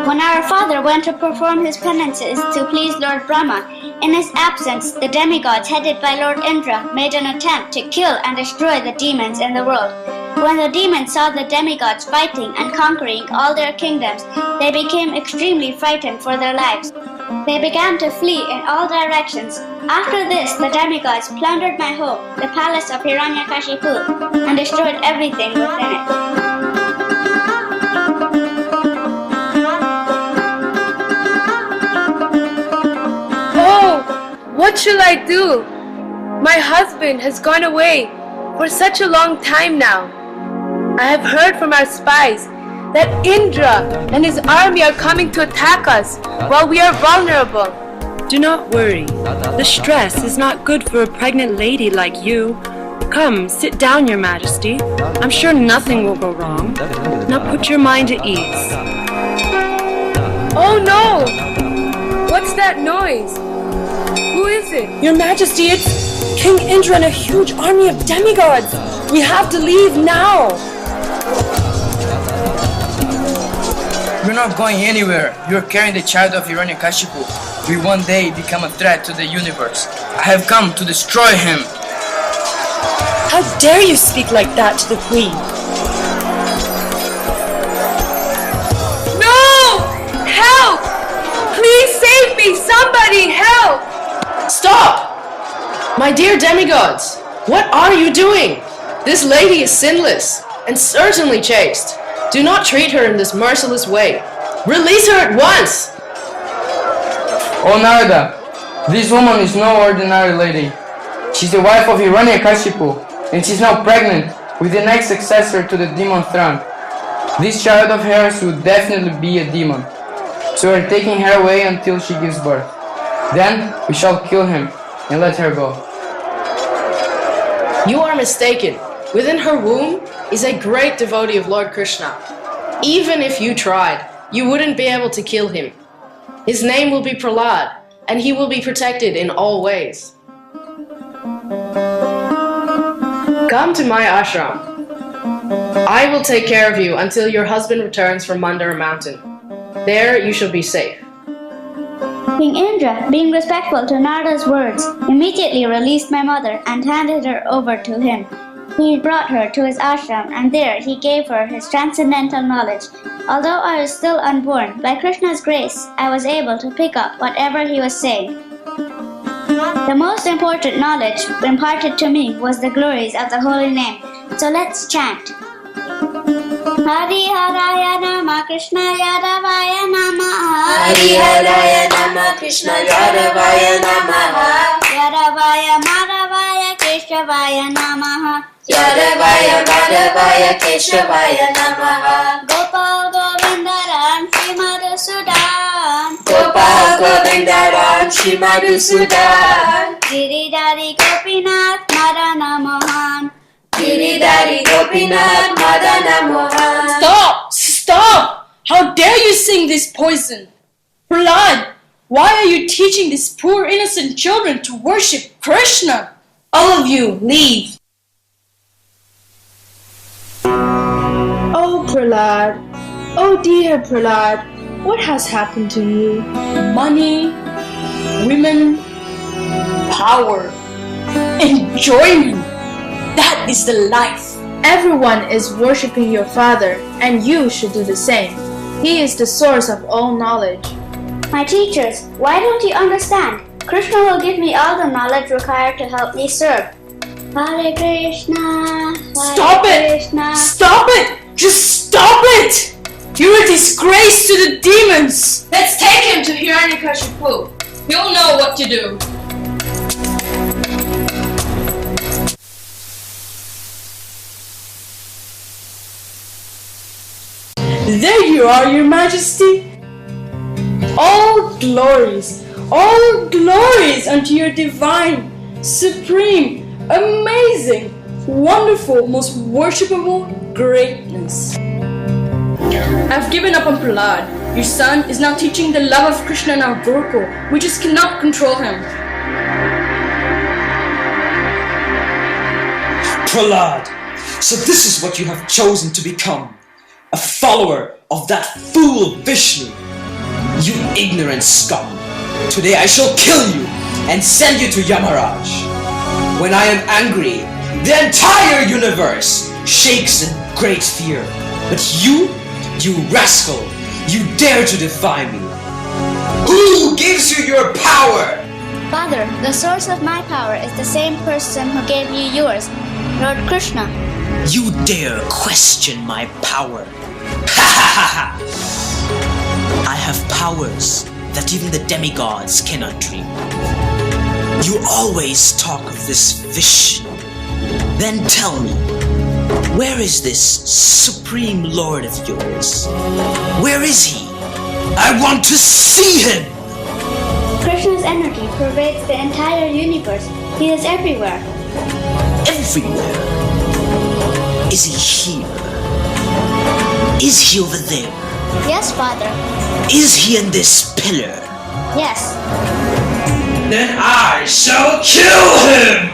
When our father went to perform his penances to please Lord Brahma, In his absence, the demigods headed by Lord Indra made an attempt to kill and destroy the demons in the world. When the demons saw the demigods fighting and conquering all their kingdoms, they became extremely frightened for their lives. They began to flee in all directions. After this, the demigods plundered my home, the palace of Hiranyakashipu, and destroyed everything within it. Oh, what shall I do? My husband has gone away for such a long time now. I have heard from our spies that Indra and his army are coming to attack us while we are vulnerable. Do not worry. The stress is not good for a pregnant lady like you. Come, sit down, Your Majesty. I'm sure nothing will go wrong. Now put your mind at ease. Oh no! What's that noise? Who is it? Your Majesty, it's King Indra and a huge army of demigods. We have to leave now. We're not going anywhere. You're carrying the child of Hiranyakashipu. We one day become a threat to the universe. I have come to destroy him. How dare you speak like that to the Queen? No! Help! Please save me! Somebody help! Stop! My dear demigods, what are you doing? This lady is sinless and certainly chaste. Do not treat her in this merciless way. Release her at once! Oh Narada, this woman is no ordinary lady. She's the wife of Hiranyakashipu, and she's now pregnant with the next successor to the demon throne. This child of hers would definitely be a demon. So we're taking her away until she gives birth. Then we shall kill him and let her go. You are mistaken. Within her womb is a great devotee of Lord Krishna. Even if you tried, you wouldn't be able to kill him. His name will be Prahlad, and he will be protected in all ways. Come to my ashram. I will take care of you until your husband returns from Mandara mountain. There you shall be safe. King Indra, being respectful to Narada's words, immediately released my mother and handed her over to him. He brought her to his ashram, and there he gave her his transcendental knowledge. Although I was still unborn, by Krishna's grace, I was able to pick up whatever he was saying. The most important knowledge imparted to me was the glories of the holy name. So let's chant. Hari Haraya Nama Krishna Yadavaya Namaha. Hari Haraya Nama Krishna Yadavaya Namaha. Yadavaya Madhavaya Keshavaya Namaha. Yadavaya Madhavaya Keshavaya Namaha. Gopal Govindaram Shri Madhusudan. Gopal Govindaram Shri Madhusudan. Giridhari Gopinath Madana Mohan. Giridhari Gopinath Madana Mohan. Stop! Stop! How dare you sing this poison? Prahlad, why are you teaching these poor innocent children to worship Krishna? All of you, leave. Oh, Prahlad. Oh, dear Prahlad. What has happened to you? Money, women, power, enjoyment. That is the life. Everyone is worshipping your father, and you should do the same. He is the source of all knowledge. My teachers, why don't you understand? Krishna will give me all the knowledge required to help me serve. Hare Krishna. Stop it! Stop it! Just stop it! You're a disgrace to the demons! Let's take him to Hiranyakashipu. He'll know what to do. There you are, Your Majesty. All glories unto your divine, supreme, amazing, wonderful, most worshipable greatness. I've given up on Prahlad. Your son is now teaching the love of Krishna in our Gurukul. We just cannot control him. Prahlad, so this is what you have chosen to become. A follower of that fool Vishnu. You ignorant scum. Today I shall kill you. and send you to Yamaraj. When I am angry, the entire universe shakes in great fear. But you rascal, you dare to defy me. Who gives you your power? Father, the source of my power is the same person who gave you yours, Lord Krishna. You dare question my power? Ha ha ha ha! I have powers that even the demigods cannot dream. You always talk of this Vishnu. Then tell me, where is this supreme lord of yours? Where is he? I want to see him! Krishna's energy pervades the entire universe. He is everywhere. Everywhere? Is he here? Is he over there? Yes, Father. Is he in this pillar? Yes. Then I shall kill him!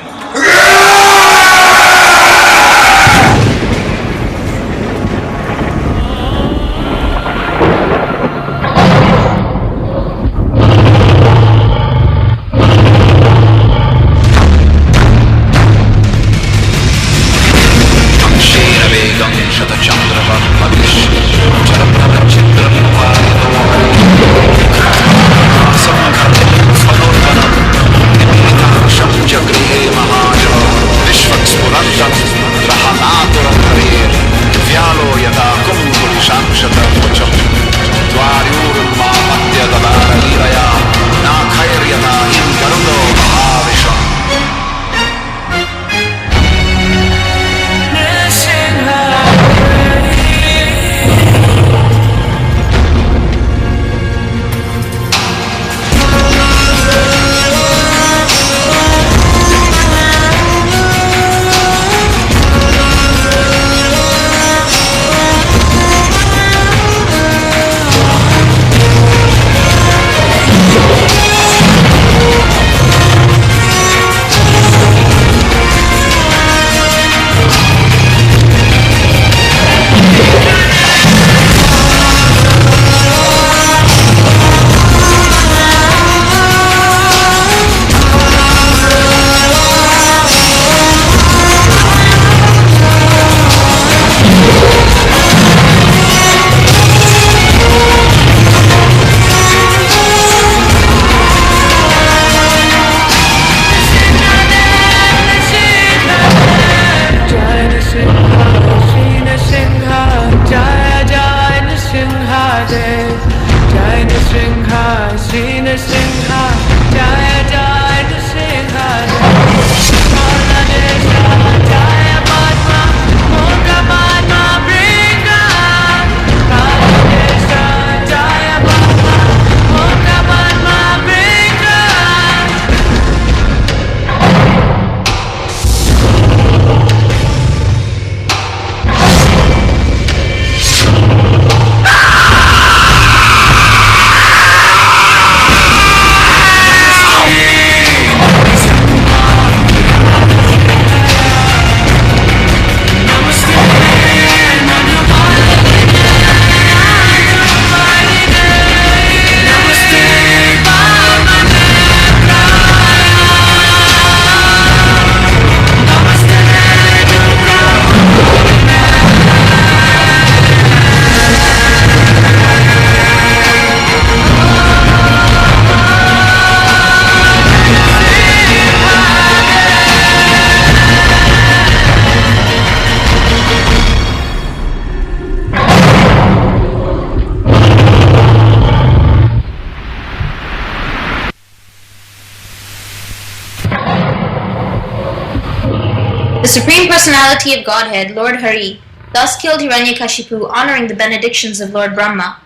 The Supreme Personality of Godhead, Lord Hari, thus killed Hiranyakashipu, honoring the benedictions of Lord Brahma.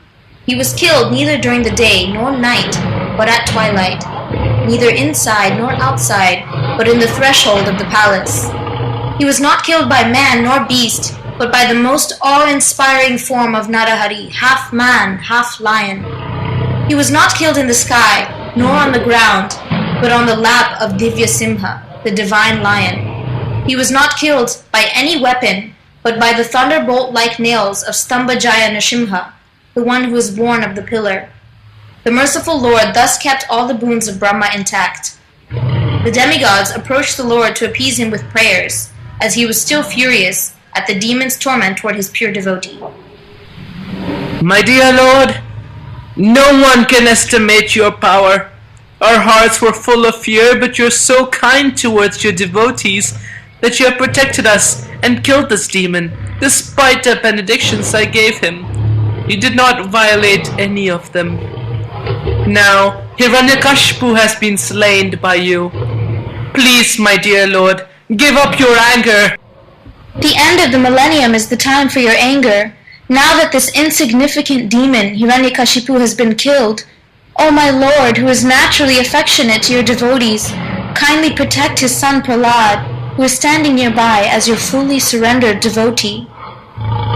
He was killed neither during the day nor night, but at twilight, neither inside nor outside, but in the threshold of the palace. He was not killed by man nor beast, but by the most awe-inspiring form of Narahari, half man, half lion. He was not killed in the sky, nor on the ground, but on the lap of Divya Simha, the divine lion. He was not killed by any weapon, but by the thunderbolt-like nails of Stambhajaya Nrsimha, the one who was born of the pillar. The merciful Lord thus kept all the boons of Brahma intact. The demigods approached the Lord to appease him with prayers, as he was still furious at the demon's torment toward his pure devotee. My dear Lord, no one can estimate your power. Our hearts were full of fear, but you're so kind towards your devotees that you have protected us and killed this demon, despite the benedictions I gave him. You did not violate any of them. Now, Hiranyakashipu has been slain by you. Please, my dear Lord, give up your anger. The end of the millennium is the time for your anger. Now that this insignificant demon, Hiranyakashipu, has been killed, O my Lord, who is naturally affectionate to your devotees, kindly protect his son Prahlad, who is standing nearby as your fully surrendered devotee.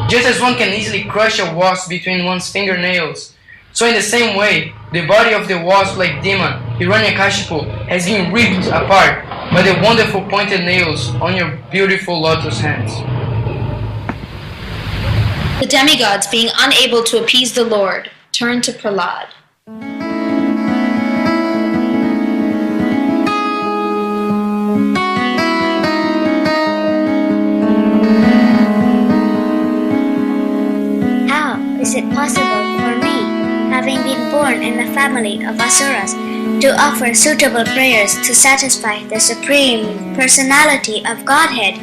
Just as one can easily crush a wasp between one's fingernails, so in the same way, the body of the wasp-like demon, Hiranyakashipu, has been ripped apart by the wonderful pointed nails on your beautiful lotus hands. The demigods, being unable to appease the Lord, turned to Prahlad. How is it possible for me, having been born in the family of Asuras, to offer suitable prayers to satisfy the Supreme Personality of Godhead?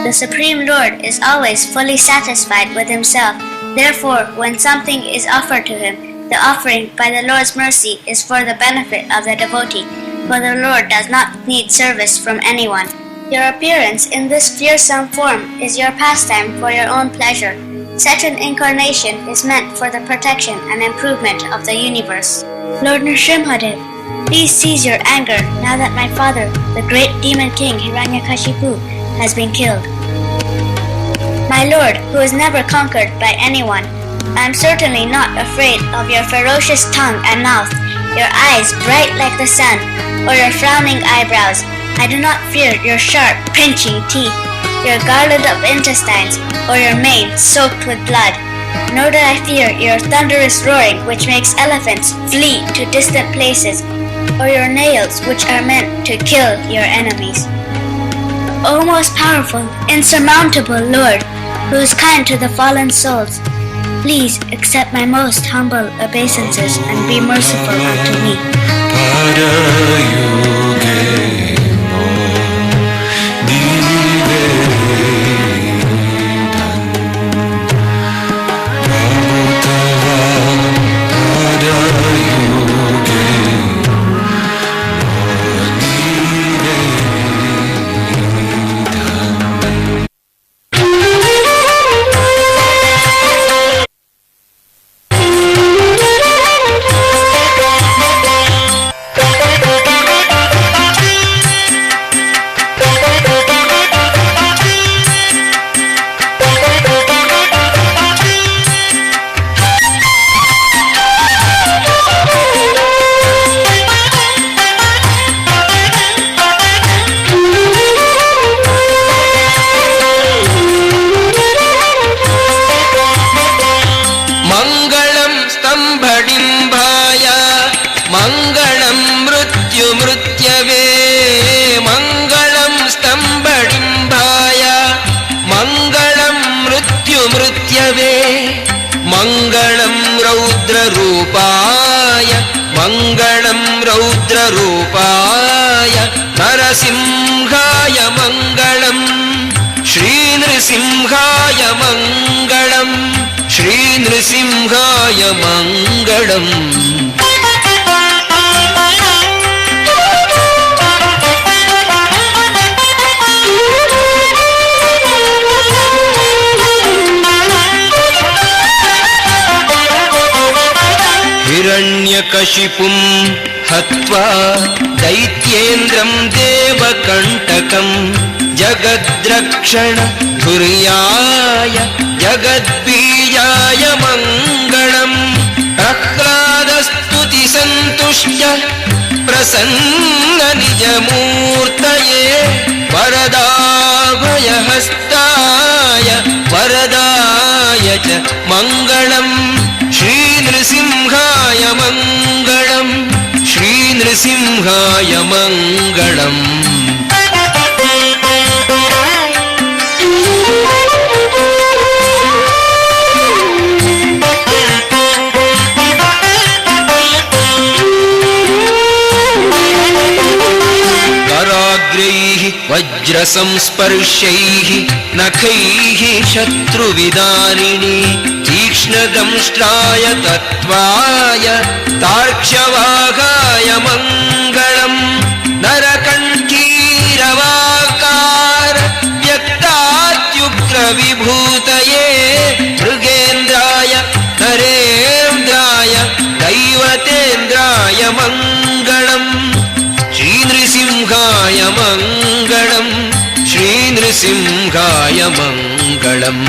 The Supreme Lord is always fully satisfied with himself. Therefore, when something is offered to him, the offering by the Lord's mercy is for the benefit of the devotee, for the Lord does not need service from anyone. Your appearance in this fearsome form is your pastime for your own pleasure. Such an incarnation is meant for the protection and improvement of the universe. Lord Nrsimhadev, please cease your anger now that my father, the great demon king Hiranyakashipu, has been killed. My Lord, who is never conquered by anyone, I am certainly not afraid of your ferocious tongue and mouth, your eyes bright like the sun, or your frowning eyebrows. I do not fear your sharp, pinching teeth, your garland of intestines, or your mane soaked with blood. Nor do I fear your thunderous roaring which makes elephants flee to distant places, or your nails which are meant to kill your enemies. O most powerful, insurmountable Lord, who is kind to the fallen souls, please accept my most humble obeisances and be merciful unto me. मङ्गलं रौद्ररूपाय मङ्गलं रौद्ररूपाय नरसिंहाय मङ्गलं श्रीनृसिंहाय मङ्गलं श्रीनृसिंहाय मङ्गलम् हिरण्यकशिपुं हत्वा दैत्येन्द्रं देवकण्टकं जगद्रक्षण धुर्याय जगद्बीजाय मङ्गलम् प्रह्लादस्तुतिसन्तुष्ट प्रसन्न निजमूर्तये वरदाभयहस्ताय वरदाय च मङ्गलम् श्रीनृसिंहाय मङ्गलम् श्रीनृसिंहाय नृसिंहाय मङ्गलम् वज्रसंस्पर्शैः नखैः शत्रुविदारिणि तीक्ष्णदंष्ट्राय तत्त्वाय तार्क्ष्यवाहाय मङ्गलम् नरकण्ठीरवाकार व्यक्तात्युग्रविभूतये मृगेन्द्राय नरेन्द्राय दैवतेन्द्राय मङ्गलम् श्रीनृसिंहाय मङ्गलम् श्रीनृसिंहाय मङ्गलम्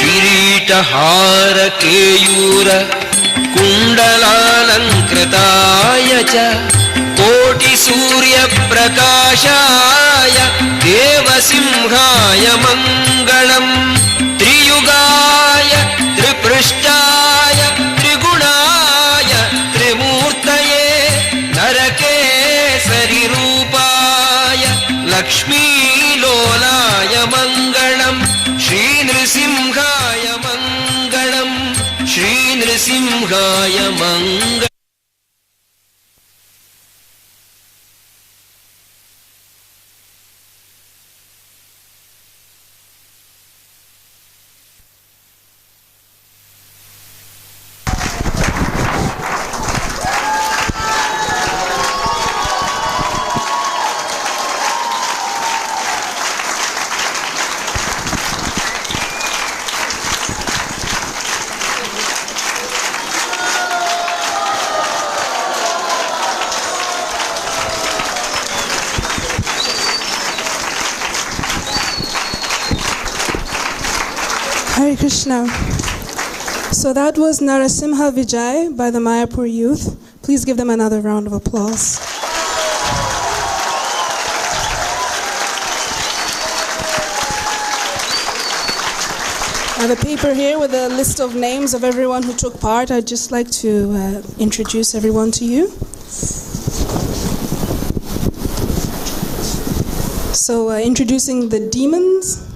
किरीटहार केयूर कुण्डलालङ्कृताय च कोटिसूर्यप्रकाशाय देवसिंहाय मङ्गलम् त्रियुगाय त्रिपृष्ठाय त्रिगुणाय त्रिमूर्तये नरकेसरिरूपाय लक्ष्मीलोलाय मङ्गलम् श्रीनृसिंहाय मङ्गलम् श्रीनृसिंहाय मङ्गलम् Hare Krishna. So that was Narasimha Vijay by the Mayapur youth. Please give them another round of applause. I have a paper here with a list of names of everyone who took part. I'd just like to introduce everyone to you. So introducing the demons.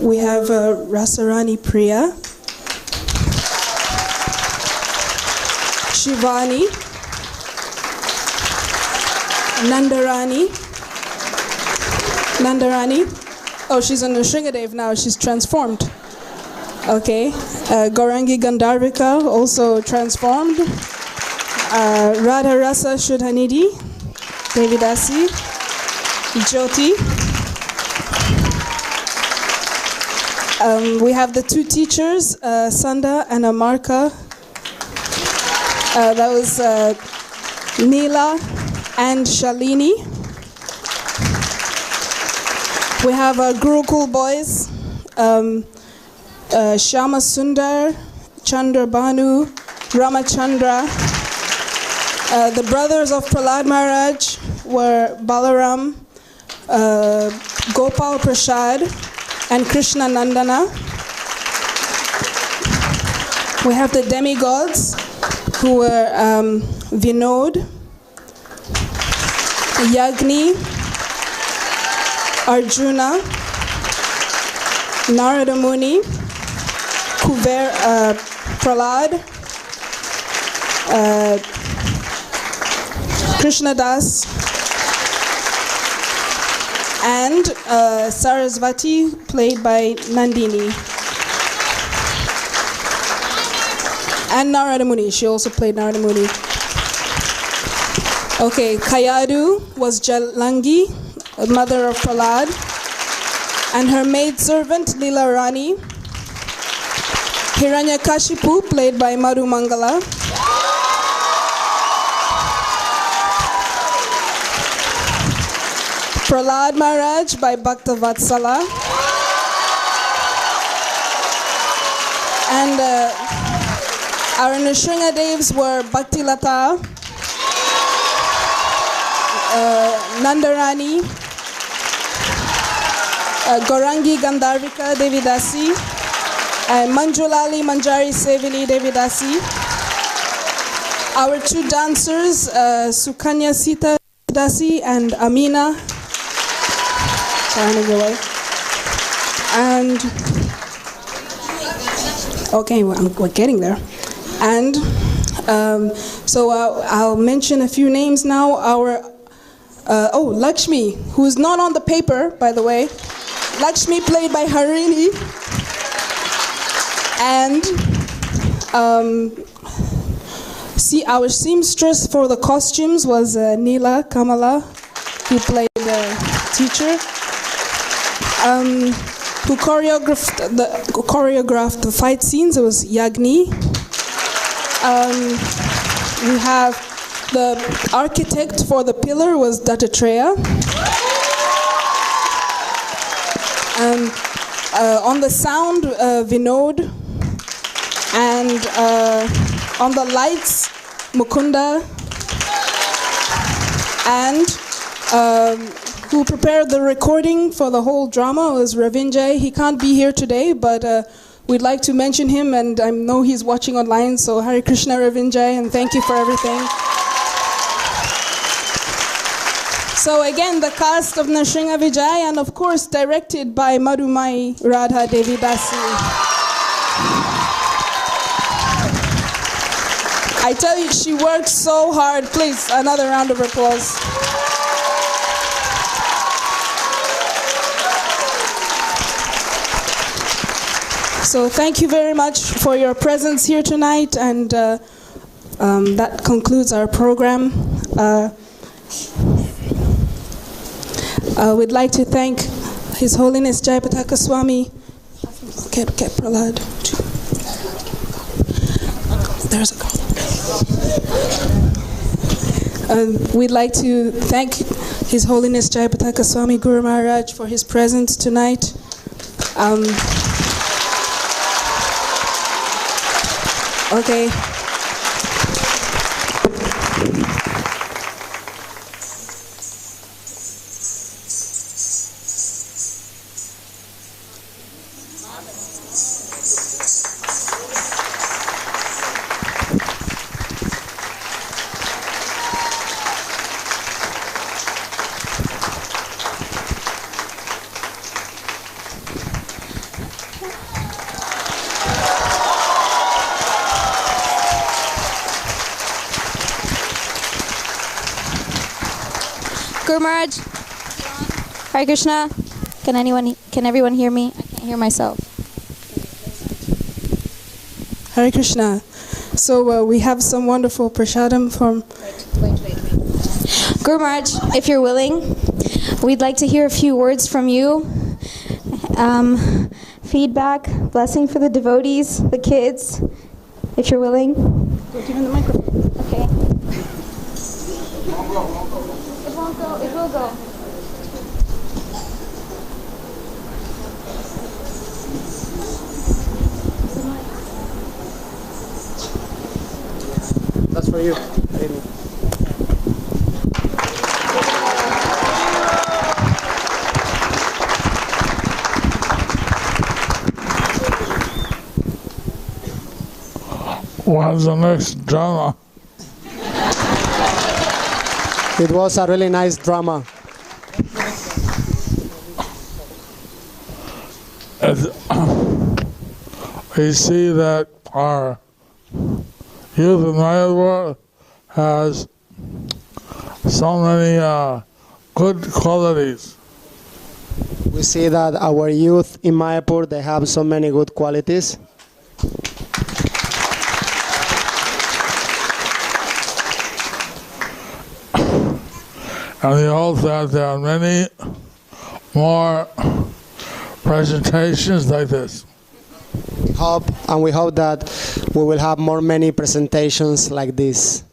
We have Rasarani Priya, Shivani, Nandarani. Oh, she's on the Shringadev now. She's transformed. Okay. Gaurangi Gandharvika, also transformed. Radha Rasa Shudhanidhi, Devidasi, Jyoti. We have the two teachers, Sanda and Amarka. That was Neela and Shalini. We have our Gurukul boys, Shama Sundar, Chandra Banu, Ramachandra. The brothers of Prahlad Maharaj were Balaram, Gopal Prasad, and Krishna Nandana. We have the demigods who were Vinod, Yagni, Arjuna, Narada Muni, Kuber Prahlad, Krishna Das, and Sarasvati, played by Nandini. And Narada Muni, she also played Narada Muni. Okay, Kayadu was Jalangi, mother of Prahlad, and her maidservant Leela Rani. Hiranyakashipu, played by Madhu Mangala. Prahlad Maharaj by Bhakta Vatsala. And our Nrsingadevs were Bhakti Lata, Nandarani, Gorangi Gandharvika Devidasi, and Manjulali Manjari Sevini Devidasi. Our two dancers, Sukanya Sita Devidasi and Amina. Turning away. And okay, we're getting there. And so I'll mention a few names now. Our Lakshmi, who is not on the paper, by the way. Lakshmi played by Harini. And our seamstress for the costumes was Neela Kamala, who played the teacher. Who choreographed the fight scenes. It was Yagni. We have the architect for the pillar was Dattatreya. On the sound, Vinod. And on the lights, Mukunda. And who prepared the recording for the whole drama was Ravinjay. He can't be here today, but we'd like to mention him, and I know he's watching online, so Hare Krishna Ravinjay, and thank you for everything. So again, the cast of Nrsinga Vijay, and of course directed by Madhumai Radha Devi Dasi. I tell you, she worked so hard. Please, another round of applause. So thank you very much for your presence here tonight, and that concludes our program. We'd like to thank His Holiness Jayapataka Swami. Pralad. There's a we'd like to thank His Holiness Jayapataka Swami Guru Maharaj for his presence tonight. Okay. Guru Maharaj, Hare Krishna. Can everyone hear me? I can't hear myself. Hare Krishna. So we have some wonderful prasadam from... Wait. Guru Maharaj, if you're willing, we'd like to hear a few words from you. Feedback, blessing for the devotees, the kids, if you're willing. Go give him the microphone. Okay. It will go. That's for you. What's the next drama? It was a really nice drama. We see that our youth in Mayapur has so many good qualities. We see that our youth in Mayapur, they have so many good qualities. And we hope that there are many more presentations like this. We hope that we will have many presentations like this.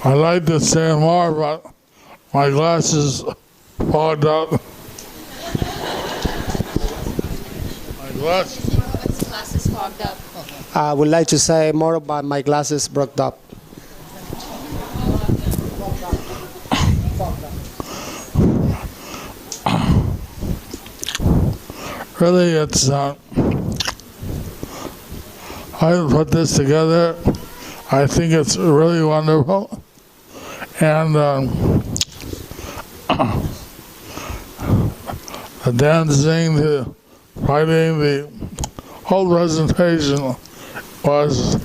I'd like to say more, but my glasses fogged up. My glasses. I would like to say more about my glasses broke up. Really, it's I put this together. I think it's really wonderful, and the dancing, the fighting, the whole presentation was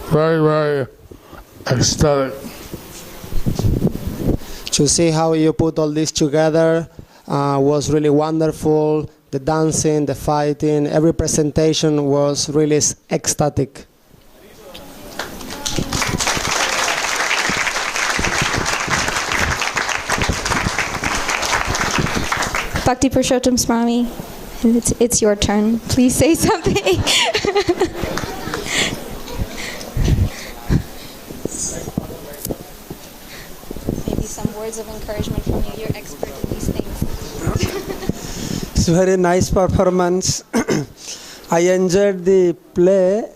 very, very ecstatic. To see how you put all this together was really wonderful. The dancing, the fighting, every presentation was really ecstatic. Bhakti Purushottam Swami, it's your turn. Please say something. Maybe some words of encouragement from you. You're expert in these things. It's a very nice performance. I enjoyed the play,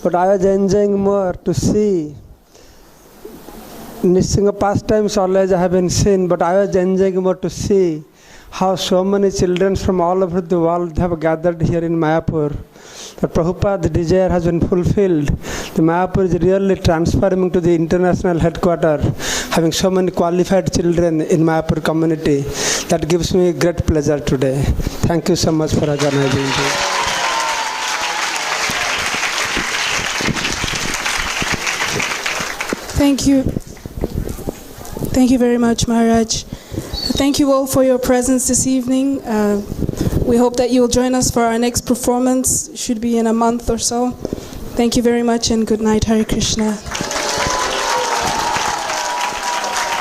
but I was enjoying more to see. Nisringa pastimes always I have been seen, but I was enjoying more to see how so many children from all over the world have gathered here in Mayapur. That Prabhupada's desire has been fulfilled. The Mayapur is really transforming to the international headquarters, having so many qualified children in Mayapur community. That gives me great pleasure today. Thank you so much for organizing this. Thank you. Thank you very much, Maharaj. Thank you all for your presence this evening. We hope that you'll join us for our next performance. It should be in a month or so. Thank you very much and good night. Hare Krishna.